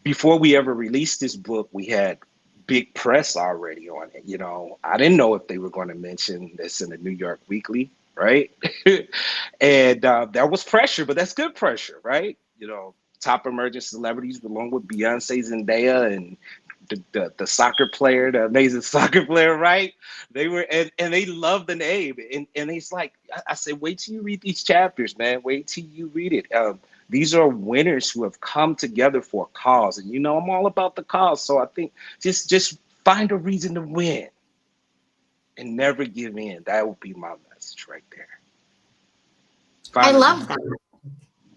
before we ever released this book, we had big press already on it. I didn't know if they were going to mention this in the New York Weekly, right? And that was pressure, but that's good pressure, right? Top emerging celebrities, along with Beyonce, Zendaya, and the soccer player, the amazing soccer player, right? They were, and they loved the name. And it's like, I said, wait till you read these chapters, man. Wait till you read it. These are winners who have come together for a cause. And, I'm all about the cause. So I think just find a reason to win and never give in. That would be my message right there. I love that.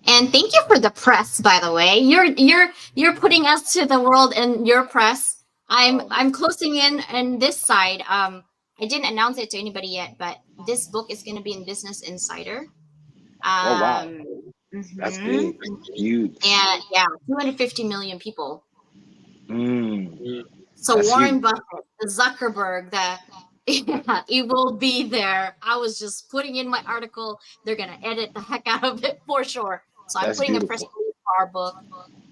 And thank you for the press, by the way. You're putting us to the world in your press. I'm closing in on this side. I didn't announce it to anybody yet, but this book is going to be in Business Insider. Oh, wow. That's Mhm. big. Huge. And yeah, 250 million people. Mm, So that's Warren huge. Buffett, the Zuckerberg, Yeah, it will be there. I was just putting in my article. They're gonna edit the heck out of it for sure. So I'm That's putting a press beautiful. release for our book,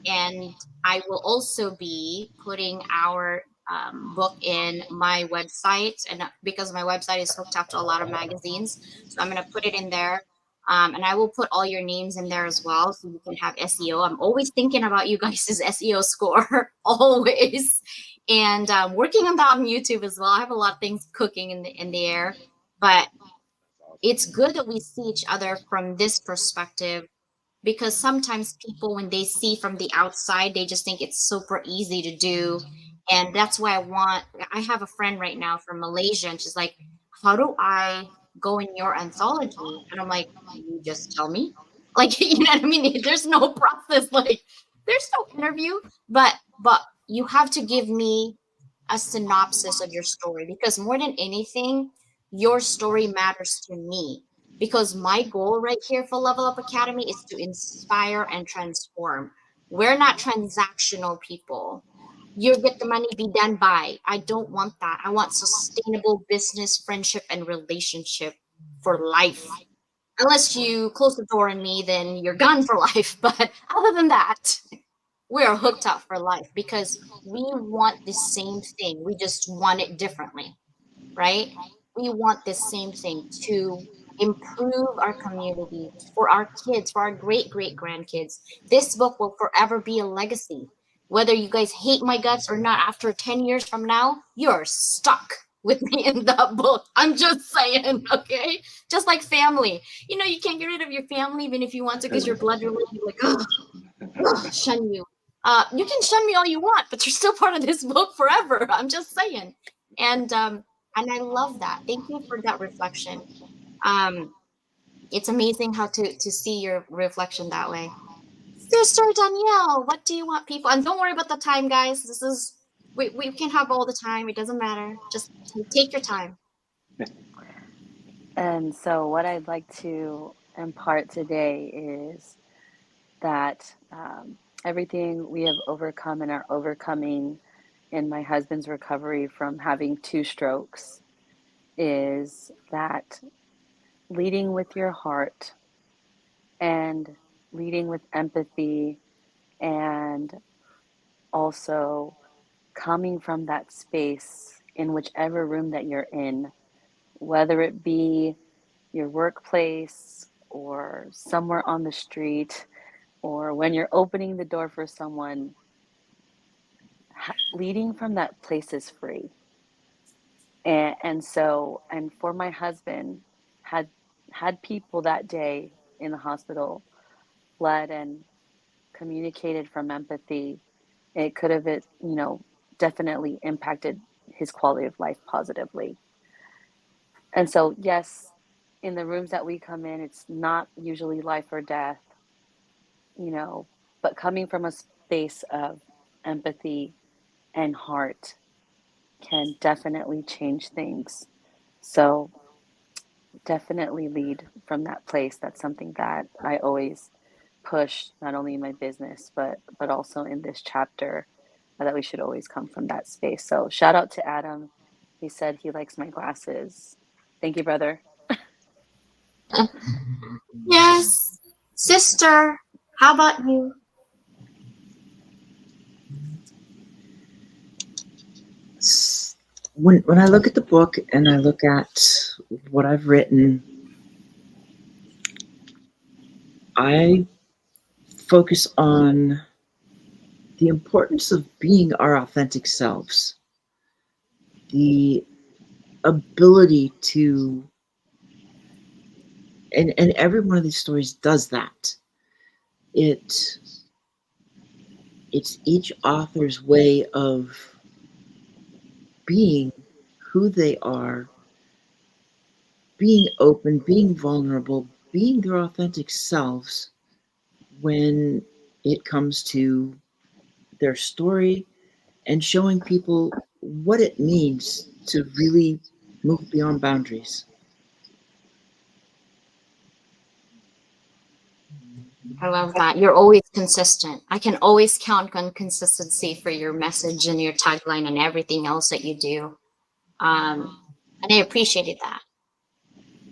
and I will also be putting our book in my website, and because my website is hooked up to a lot of magazines, so I'm gonna put it in there. And I will put all your names in there as well, so you can have SEO. I'm always thinking about you guys' SEO score, always, and working on that on YouTube as well. I have a lot of things cooking in the air, but it's good that we see each other from this perspective, because sometimes people, when they see from the outside, they just think it's super easy to do. And that's why I have a friend right now from Malaysia, and she's like, how do I go in your anthology? And I'm like, you just tell me. Like, you know what I mean? There's no process, like there's no interview, but you have to give me a synopsis of your story, because more than anything, your story matters to me, because my goal right here for Level Up Academy is to inspire and transform. We're not transactional people. You get the money, be done by. I don't want that. I want sustainable business, friendship, and relationship for life. Unless you close the door on me, then you're gone for life. But other than that, we are hooked up for life, because we want the same thing. We just want it differently, right? We want the same thing to improve our community, for our kids, for our great grandkids. This book will forever be a legacy. Whether you guys hate my guts or not, after 10 years from now, you're stuck with me in that book. I'm just saying, okay? Just like family. You know, you can't get rid of your family even if you want to, because you're blood related. You're like, shun you. You can shun me all you want, but you're still part of this book forever. I'm just saying. And I love that. Thank you for that reflection. Um, it's amazing how to see your reflection that way. Sister Danielle, what do you want people? And don't worry about the time, guys. We can have all the time. It doesn't matter. Just take your time. And so, what I'd like to impart today is that everything we have overcome and are overcoming in my husband's recovery from having 2 strokes is that leading with your heart and leading with empathy, and also coming from that space in whichever room that you're in, whether it be your workplace or somewhere on the street, or when you're opening the door for someone, leading from that place is free. And so, and for my husband, had people that day in the hospital fled and communicated from empathy, it could have, definitely impacted his quality of life positively. And so, yes, in the rooms that we come in, it's not usually life or death, but coming from a space of empathy and heart can definitely change things. So definitely lead from that place. That's something that I always push, not only in my business, but also in this chapter, that we should always come from that space. So shout out to Adam. He said he likes my glasses. Thank you, brother. Yes, sister. How about you? When I look at the book and I look at what I've written, I focus on the importance of being our authentic selves, the ability to, and every one of these stories does that. It's each author's way of being who they are, being open, being vulnerable, being their authentic selves when it comes to their story, and showing people what it means to really move beyond boundaries. I love that. You're always consistent. I can always count on consistency for your message and your tagline and everything else that you do. Um, And I appreciated that.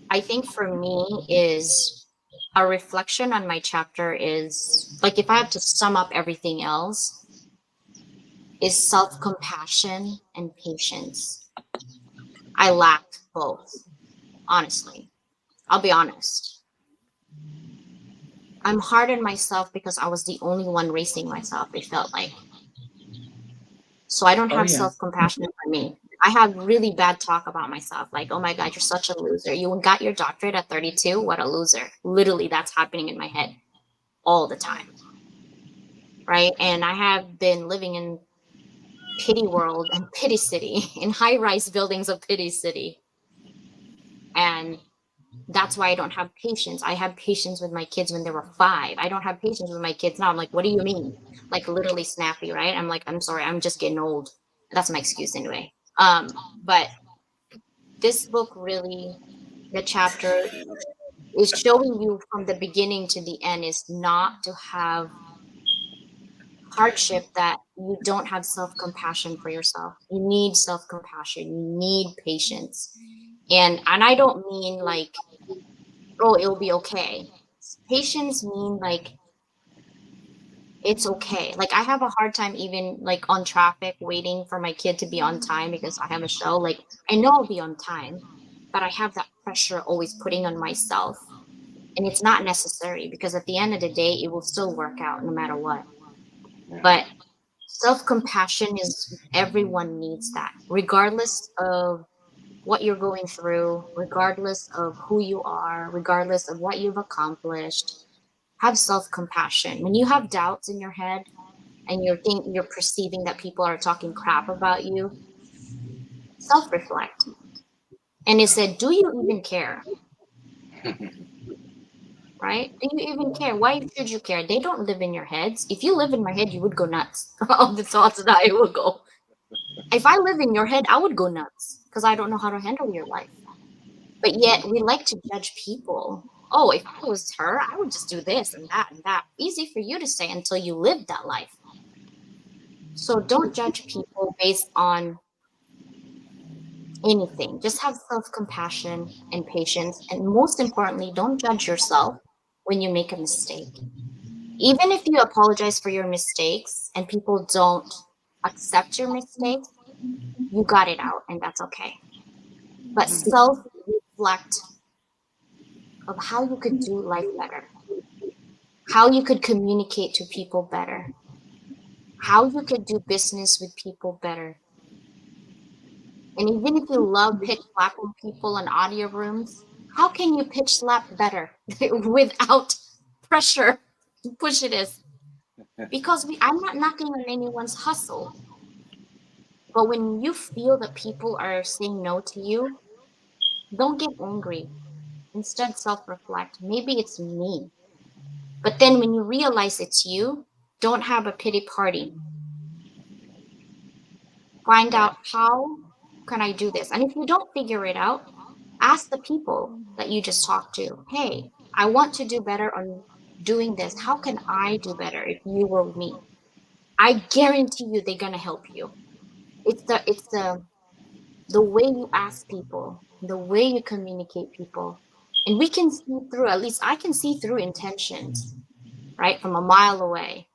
I think for me is a reflection on my chapter is like, if I have to sum up everything else, is self-compassion and patience. I lacked both, honestly. I'll be honest. I'm hard on myself because I was the only one raising myself, it felt like. So I don't Oh, have yeah. self-compassion for me. I have really bad talk about myself. Like, oh my God, you're such a loser. You got your doctorate at 32? What a loser. Literally, that's happening in my head all the time. Right? And I have been living in pity world and pity city, in high-rise buildings of pity city. And that's why I don't have patience. I had patience with my kids when they were 5. I don't have patience with my kids now. I'm like, what do you mean? Like, literally snappy, right? I'm like, I'm sorry, I'm just getting old. That's my excuse anyway. But this book really, the chapter is showing you from the beginning to the end is not to have hardship, that you don't have self-compassion for yourself. You need self-compassion. You need patience. And I don't mean like, oh, it'll be okay. Patience mean like it's okay. Like, I have a hard time even like on traffic waiting for my kid to be on time because I have a show. Like, I know I'll be on time, but I have that pressure always putting on myself. And it's not necessary because at the end of the day, it will still work out no matter what. But self-compassion is, everyone needs that, regardless of what you're going through, regardless of who you are, regardless of what you've accomplished. Have self-compassion. When you have doubts in your head and you're perceiving that people are talking crap about you, self-reflect. And it said, do you even care? Right? Do you even care? Why should you care? They don't live in your heads. If you live in my head, you would go nuts. All the thoughts that I would go. If I live in your head, I would go nuts because I don't know how to handle your life. But yet we like to judge people. Oh, if I was her, I would just do this and that and that. Easy for you to say until you live that life. So don't judge people based on anything. Just have self-compassion and patience. And most importantly, don't judge yourself when you make a mistake. Even if you apologize for your mistakes and people don't accept your mistakes, you got it out and that's okay. But self-reflect of how you could do life better, how you could communicate to people better, how you could do business with people better. And even if you love pitch slapping people in audio rooms, how can you pitch slap better without pressure? Push it is. Because I'm not knocking on anyone's hustle. But when you feel that people are saying no to you, don't get angry. Instead, self-reflect. Maybe it's me. But then when you realize it's you, don't have a pity party. Find out, how can I do this? And if you don't figure it out, ask the people that you just talked to. Hey, I want to do better on doing this. How can I do better if you were me? I guarantee you they're gonna help you. It's the way you ask people, the way you communicate people. And we can see through, at least I can see through intentions, right? From a mile away.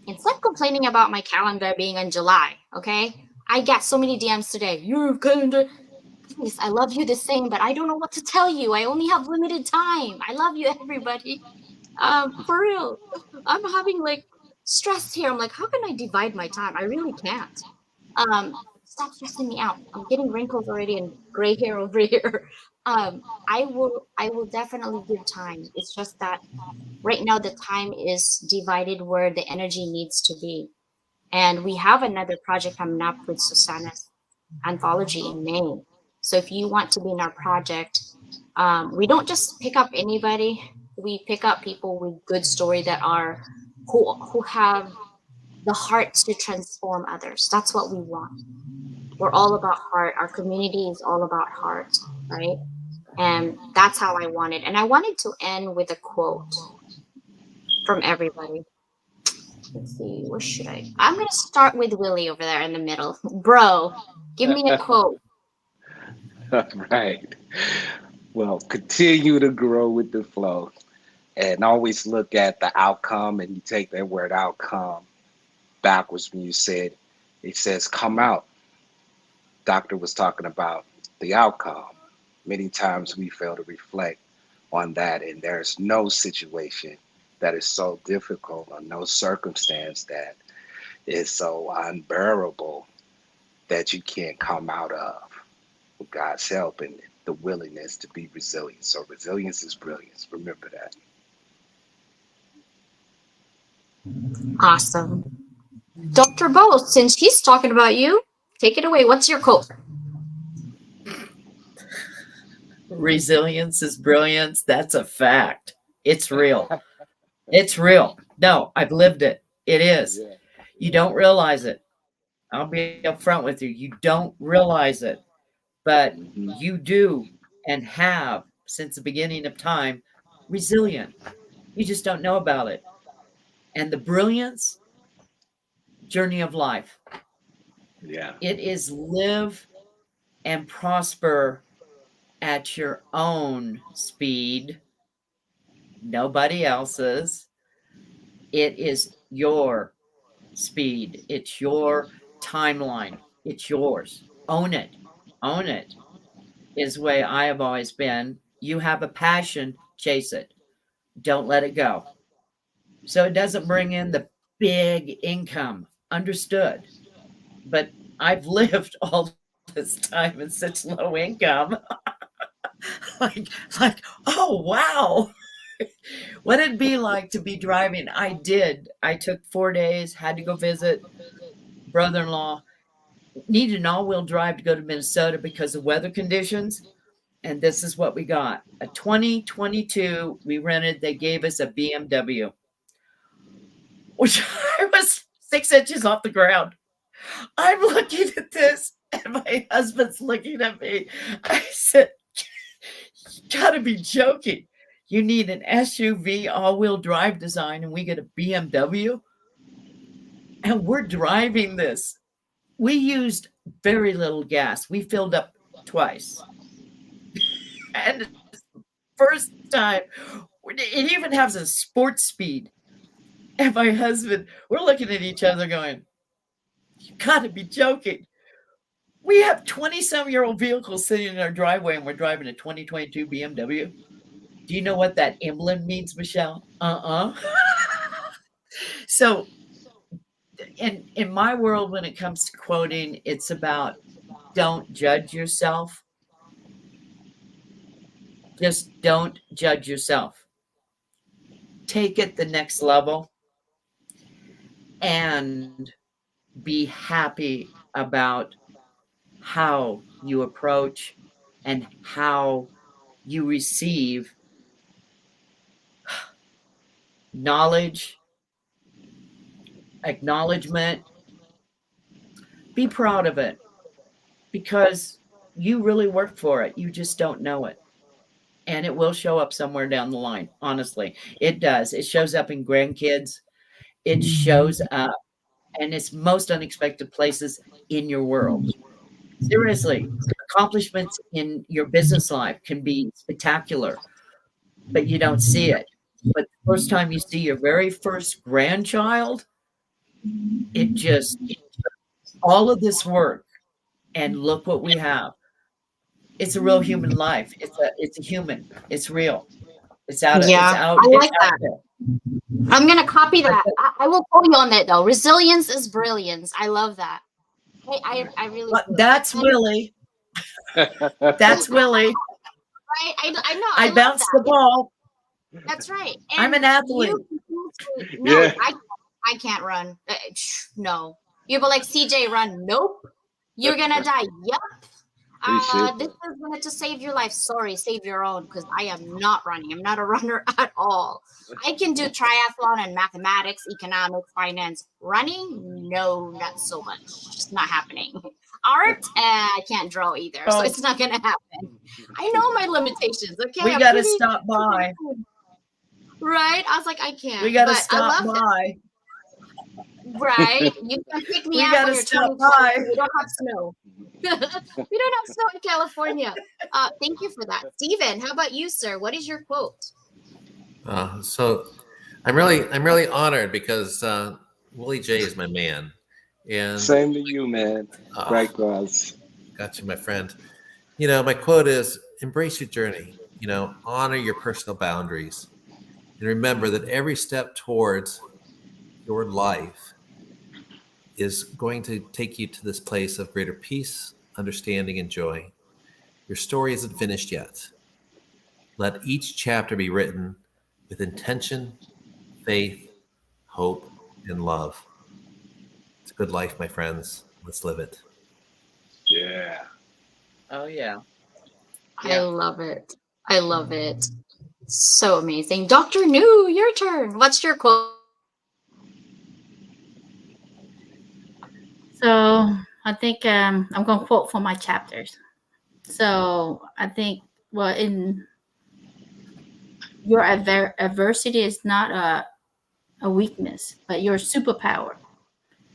It's like complaining about my calendar being in July, okay? I got so many DMs today. Your calendar. Please, I love you the same, but I don't know what to tell you. I only have limited time. I love you, everybody. For real. I'm having like stress here. I'm like, how can I divide my time? I really can't. Stop stressing me out. I'm getting wrinkles already and gray hair over here. I will definitely give time. It's just that right now the time is divided where the energy needs to be. And we have another project coming up with Susannah's anthology in May. So if you want to be in our project, we don't just pick up anybody. We pick up people with good story that are who have the heart to transform others. That's what we want. We're all about heart. Our community is all about heart, right? And that's how I wanted. And I wanted to end with a quote from everybody. Let's see, what should I? I'm gonna start with Willie over there in the middle. Bro, give me a quote. Right. Well, continue to grow with the flow and always look at the outcome. And you take that word outcome backwards when you said, it says come out. Doctor was talking about the outcome. Many times we fail to reflect on that, and there's no situation that is so difficult or no circumstance that is so unbearable that you can't come out of with God's help and the willingness to be resilient. So resilience is brilliance. Remember that. Awesome. Dr. Bo, since he's talking about you, take it away. What's your quote? Resilience is brilliance. That's a fact. It's real. It's real. No, I've lived it. It is. Yeah. You don't realize it. I'll be upfront with you. You don't realize it, but Mhm. you do and have since the beginning of time resilient. You just don't know about it. And the brilliance journey of life, Yeah. it is live and prosper at your own speed, nobody else's. It is your speed. It's your timeline. It's yours. Own it. Own it is the way I have always been. You have a passion, chase it. Don't let it go. So it doesn't bring in the big income. Understood. But I've lived all this time in such low income. like, like, oh wow. What it'd be like to be driving. I did. I took 4 days, had to go visit brother-in-law, needed an all-wheel drive to go to Minnesota because of weather conditions. And this is what we got. A 2022 we rented. They gave us a BMW, which I was 6 inches off the ground. I'm looking at this and my husband's looking at me. I said, you gotta be joking. You need an SUV all-wheel drive design and we get a BMW? And we're driving this. We used very little gas. We filled up twice. And first time, it even has a sports speed. And my husband, we're looking at each other going, you gotta be joking. We have 20-some-year-old vehicles sitting in our driveway and we're driving a 2022 BMW. Do you know what that emblem means, Michelle? So in my world, when it comes to quoting, it's about don't judge yourself. Just don't judge yourself. Take it the next level and be happy about how you approach and how you receive knowledge, acknowledgement. Be proud of it because you really work for it. You just don't know it. And it will show up somewhere down the line. Honestly, it does. It shows up in grandkids. It shows up, and it's most unexpected places in your world. Seriously, accomplishments in your business life can be spectacular, but you don't see it. But the first time you see your very first grandchild, it just, all of this work, and look what we have. It's a real human life. It's a human. It's real. It's out. It's Yeah, out. I It's like out that. there. I'm going to copy that. I will quote you on that, though. Resilience is brilliance. I love that. I really But do. that's And- Willie. That's Willie. Right? I know. I love bounced that. the ball. That's right. I'm an athlete. No, Yeah. I can't run. No. You but like CJ run. Nope. You're gonna die. Yep. Appreciate This is going to save your life. Sorry, save your own because I am not running. I'm not a runner at all. I can do triathlon and mathematics, economics, finance. Running, no, not so much. Just not happening. Art, I can't draw either, so Oh. it's not going to happen. I know my limitations. Okay, We I'm got to pretty- stop by. Right? I was like, I can't. We got to but I stop love that. by. Right? You can pick me We up gotta when you're stop 2020. by. We don't have snow. We don't have snow in California. Thank you for that. Steven, how about you, sir? What is your quote? So I'm really honored because Willie J is my man, and Same to you, man. uh, Likewise. got you, my friend. My quote is: embrace your journey. Honor your personal boundaries, and remember that every step towards your life is going to take you to this place of greater peace, understanding, and joy. Your story isn't finished yet. Let each chapter be written with intention, faith, hope, and love. It's a good life, my friends. Let's live it. Yeah. Oh yeah. I love it. I love it. So amazing. Dr. Nhu, your turn. What's your quote? So I think I'm going to quote from my chapters. So I think, well, in your adversity is not a weakness, but your superpower,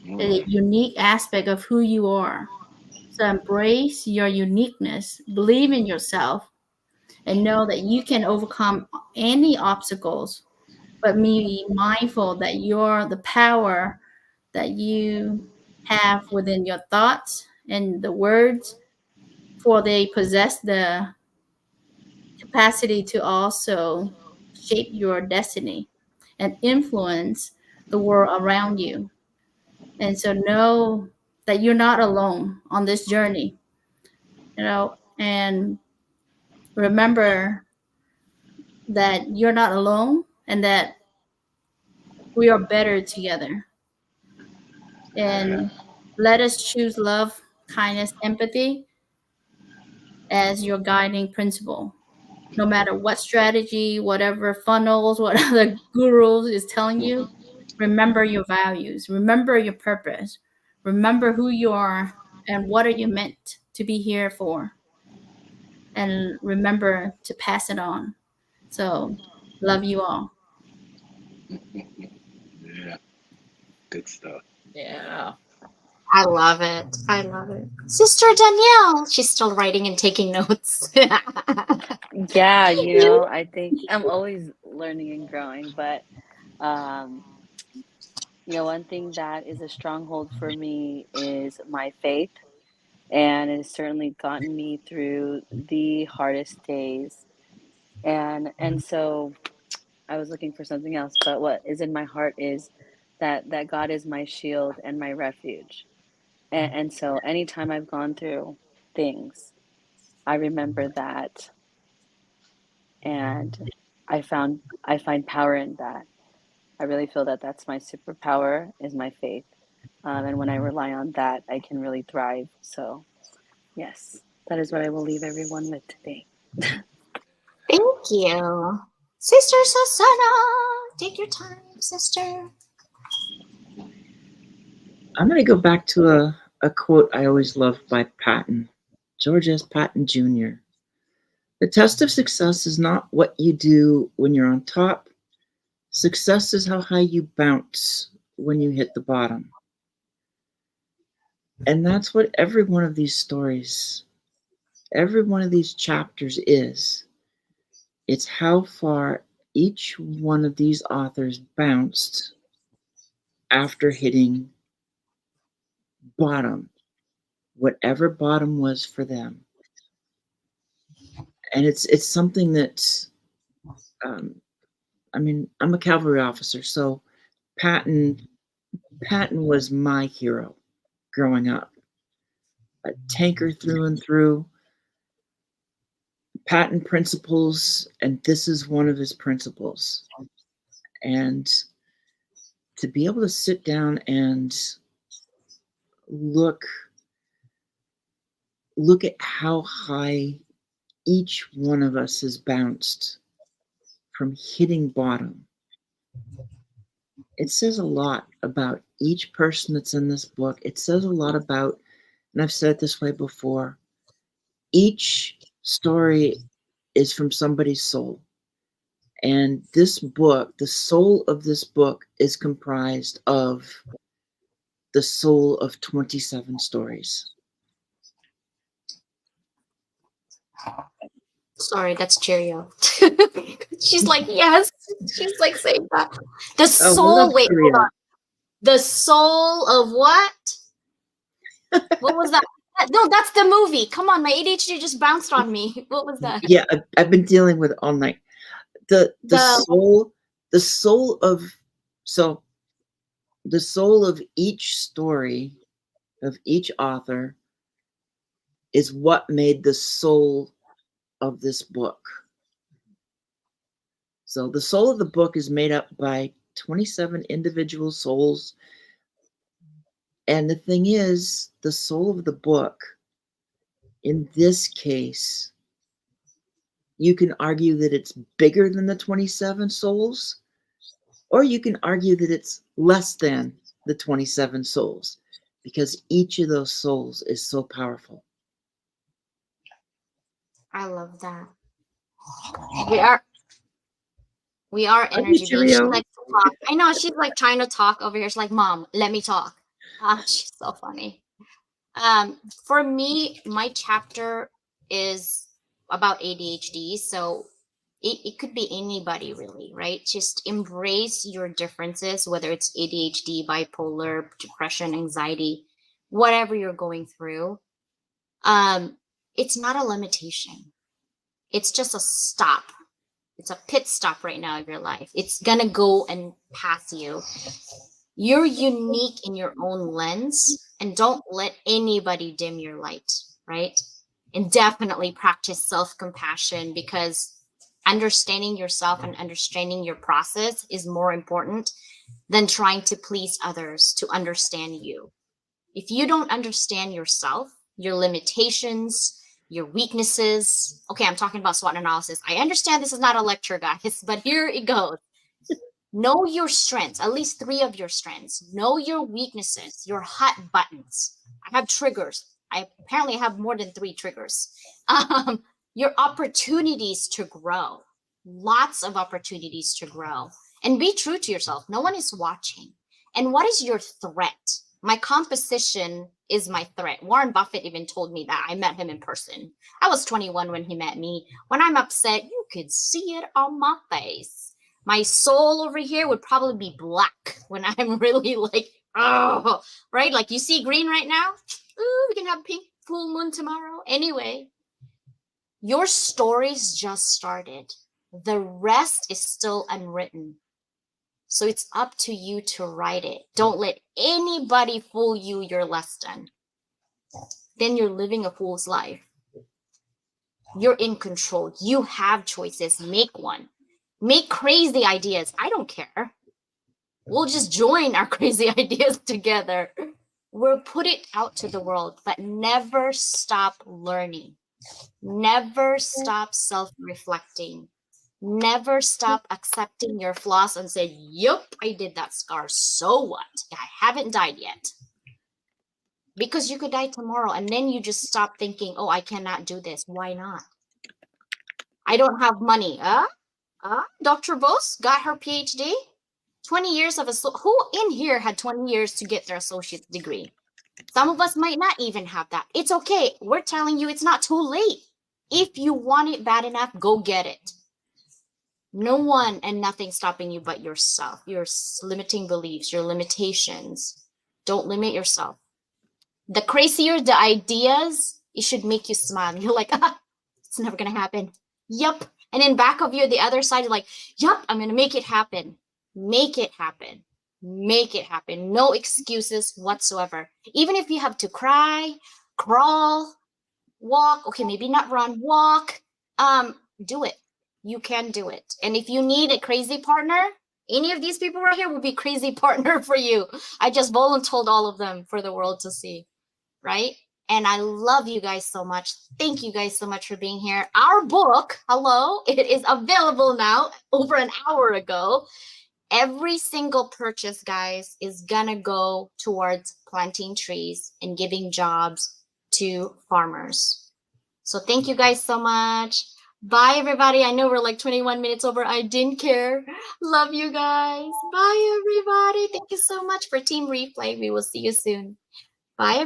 a unique aspect of who you are. So embrace your uniqueness, believe in yourself, and know that you can overcome any obstacles, but be mindful that you're the power that you have within your thoughts and the words, for they possess the capacity to also shape your destiny and influence the world around you. And so know that you're not alone on this journey, and remember that you're not alone and that we are better together. And let us choose love, kindness, empathy as your guiding principle. No matter what strategy, whatever funnels, what other gurus is telling you, remember your values, remember your purpose, remember who you are and what are you meant to be here for. And remember to pass it on. So, love you all. Yeah. Good stuff. Yeah. I love it. I love it. Sister Danielle, she's still writing and taking notes. Yeah, you know, I think I'm always learning and growing, but um, one thing that is a stronghold for me is my faith, and it has certainly gotten me through the hardest days. And so I was looking for something else, but what is in my heart is that God is my shield and my refuge. And so anytime I've gone through things, I remember that, and I find power in that. I really feel that that's my superpower is my faith, and when I rely on that, I can really thrive. So yes, that is what I will leave everyone with today. Thank you. Sister Susannah, take your time, sister. I'm going to go back to a quote I always loved by Patton, George S. Patton Jr. The test of success is not what you do when you're on top. Success is how high you bounce when you hit the bottom. And that's what every one of these stories, every one of these chapters is. It's how far each one of these authors bounced after hitting bottom, whatever bottom was for them. And it's something that's, I'm a cavalry officer, so Patton was my hero growing up. A tanker through and through. Patton principles, and this is one of his principles. And to be able to sit down and look at how high each one of us has bounced from hitting bottom. It says a lot about each person that's in this book. It says a lot about, and I've said it this way before, each story is from somebody's soul. And this book, the soul of this book, is comprised of the soul of 27 stories. Sorry, that's Cheerio. She's like, yes. She's like saying that. The Oh, we soul, love wait, hold Cheerio. on. The soul of what? What was that? No, that's the movie. Come on, my ADHD just bounced on me. What was that? Yeah, I've been dealing with it all night. The soul of each story of each author is what made the soul of this book. So the soul of the book is made up by 27 individual souls. And the thing is, the soul of the book, in this case, you can argue that it's bigger than the 27 souls, or you can argue that it's less than the 27 souls, because each of those souls is so powerful. I love that. We are energy beings. She likes to talk. I know, she's like trying to talk over here. She's like, Mom, let me talk. She's so funny. For me, my chapter is about ADHD. So it could be anybody really, right? Just embrace your differences, whether it's ADHD, bipolar, depression, anxiety, whatever you're going through. It's not a limitation. It's just a stop. It's a pit stop right now of your life. It's gonna go and pass you. You're unique in your own lens, and don't let anybody dim your light, right? And definitely practice self-compassion, because understanding yourself and understanding your process is more important than trying to please others to understand you. If you don't understand yourself, your limitations, your weaknesses. Okay, I'm talking about SWOT analysis. I understand this is not a lecture, guys, but here it goes. Know your strengths, at least 3 of your strengths. Know your weaknesses, your hot buttons. I have triggers. I apparently have more than 3 triggers. Your opportunities to grow. Lots of opportunities to grow. And be true to yourself. No one is watching. And what is your threat? My composition is my threat. Warren Buffett even told me that. I met him in person. I was 21 when he met me. When I'm upset, you could see it on my face. My soul over here would probably be black when I'm really like, oh, right? Like you see green right now? Ooh, we can have pink full moon tomorrow. Anyway, your story's just started. The rest is still unwritten. So it's up to you to write it. Don't let anybody fool you you're less than. Then you're living a fool's life. You're in control. You have choices. Make one. Make crazy ideas. I don't care. We'll just join our crazy ideas together. We'll put it out to the world, but never stop learning. Never stop self-reflecting. Never stop accepting your flaws and say, yup, I did that, Scar. So what? I haven't died yet. Because you could die tomorrow, and then you just stop thinking, oh, I cannot do this. Why not? I don't have money. Dr. Boese got her PhD. 20 years of who in here had 20 years to get their associate's degree? Some of us might not even have that. It's okay. We're telling you it's not too late. If you want it bad enough, go get it. No one and nothing stopping you but yourself, your limiting beliefs, your limitations. Don't limit yourself. The crazier the ideas, it should make you smile. You're like, it's never going to happen. Yup. And in back of you, the other side, you're like, yup, I'm going to make it happen. Make it happen. Make it happen. No excuses whatsoever. Even if you have to cry, crawl, walk, okay, maybe not run, walk, do it. You can do it. And if you need a crazy partner, any of these people right here will be a crazy partner for you. I just volunteered all of them for the world to see, right? And I love you guys so much. Thank you guys so much for being here. Our book, hello, it is available now over an hour ago. Every single purchase, guys, is gonna go towards planting trees and giving jobs to farmers. So thank you guys so much. Bye, everybody. I know we're like 21 minutes over. I didn't care. Love you guys. Bye, everybody. Thank you so much for Team Replay. We will see you soon. Bye.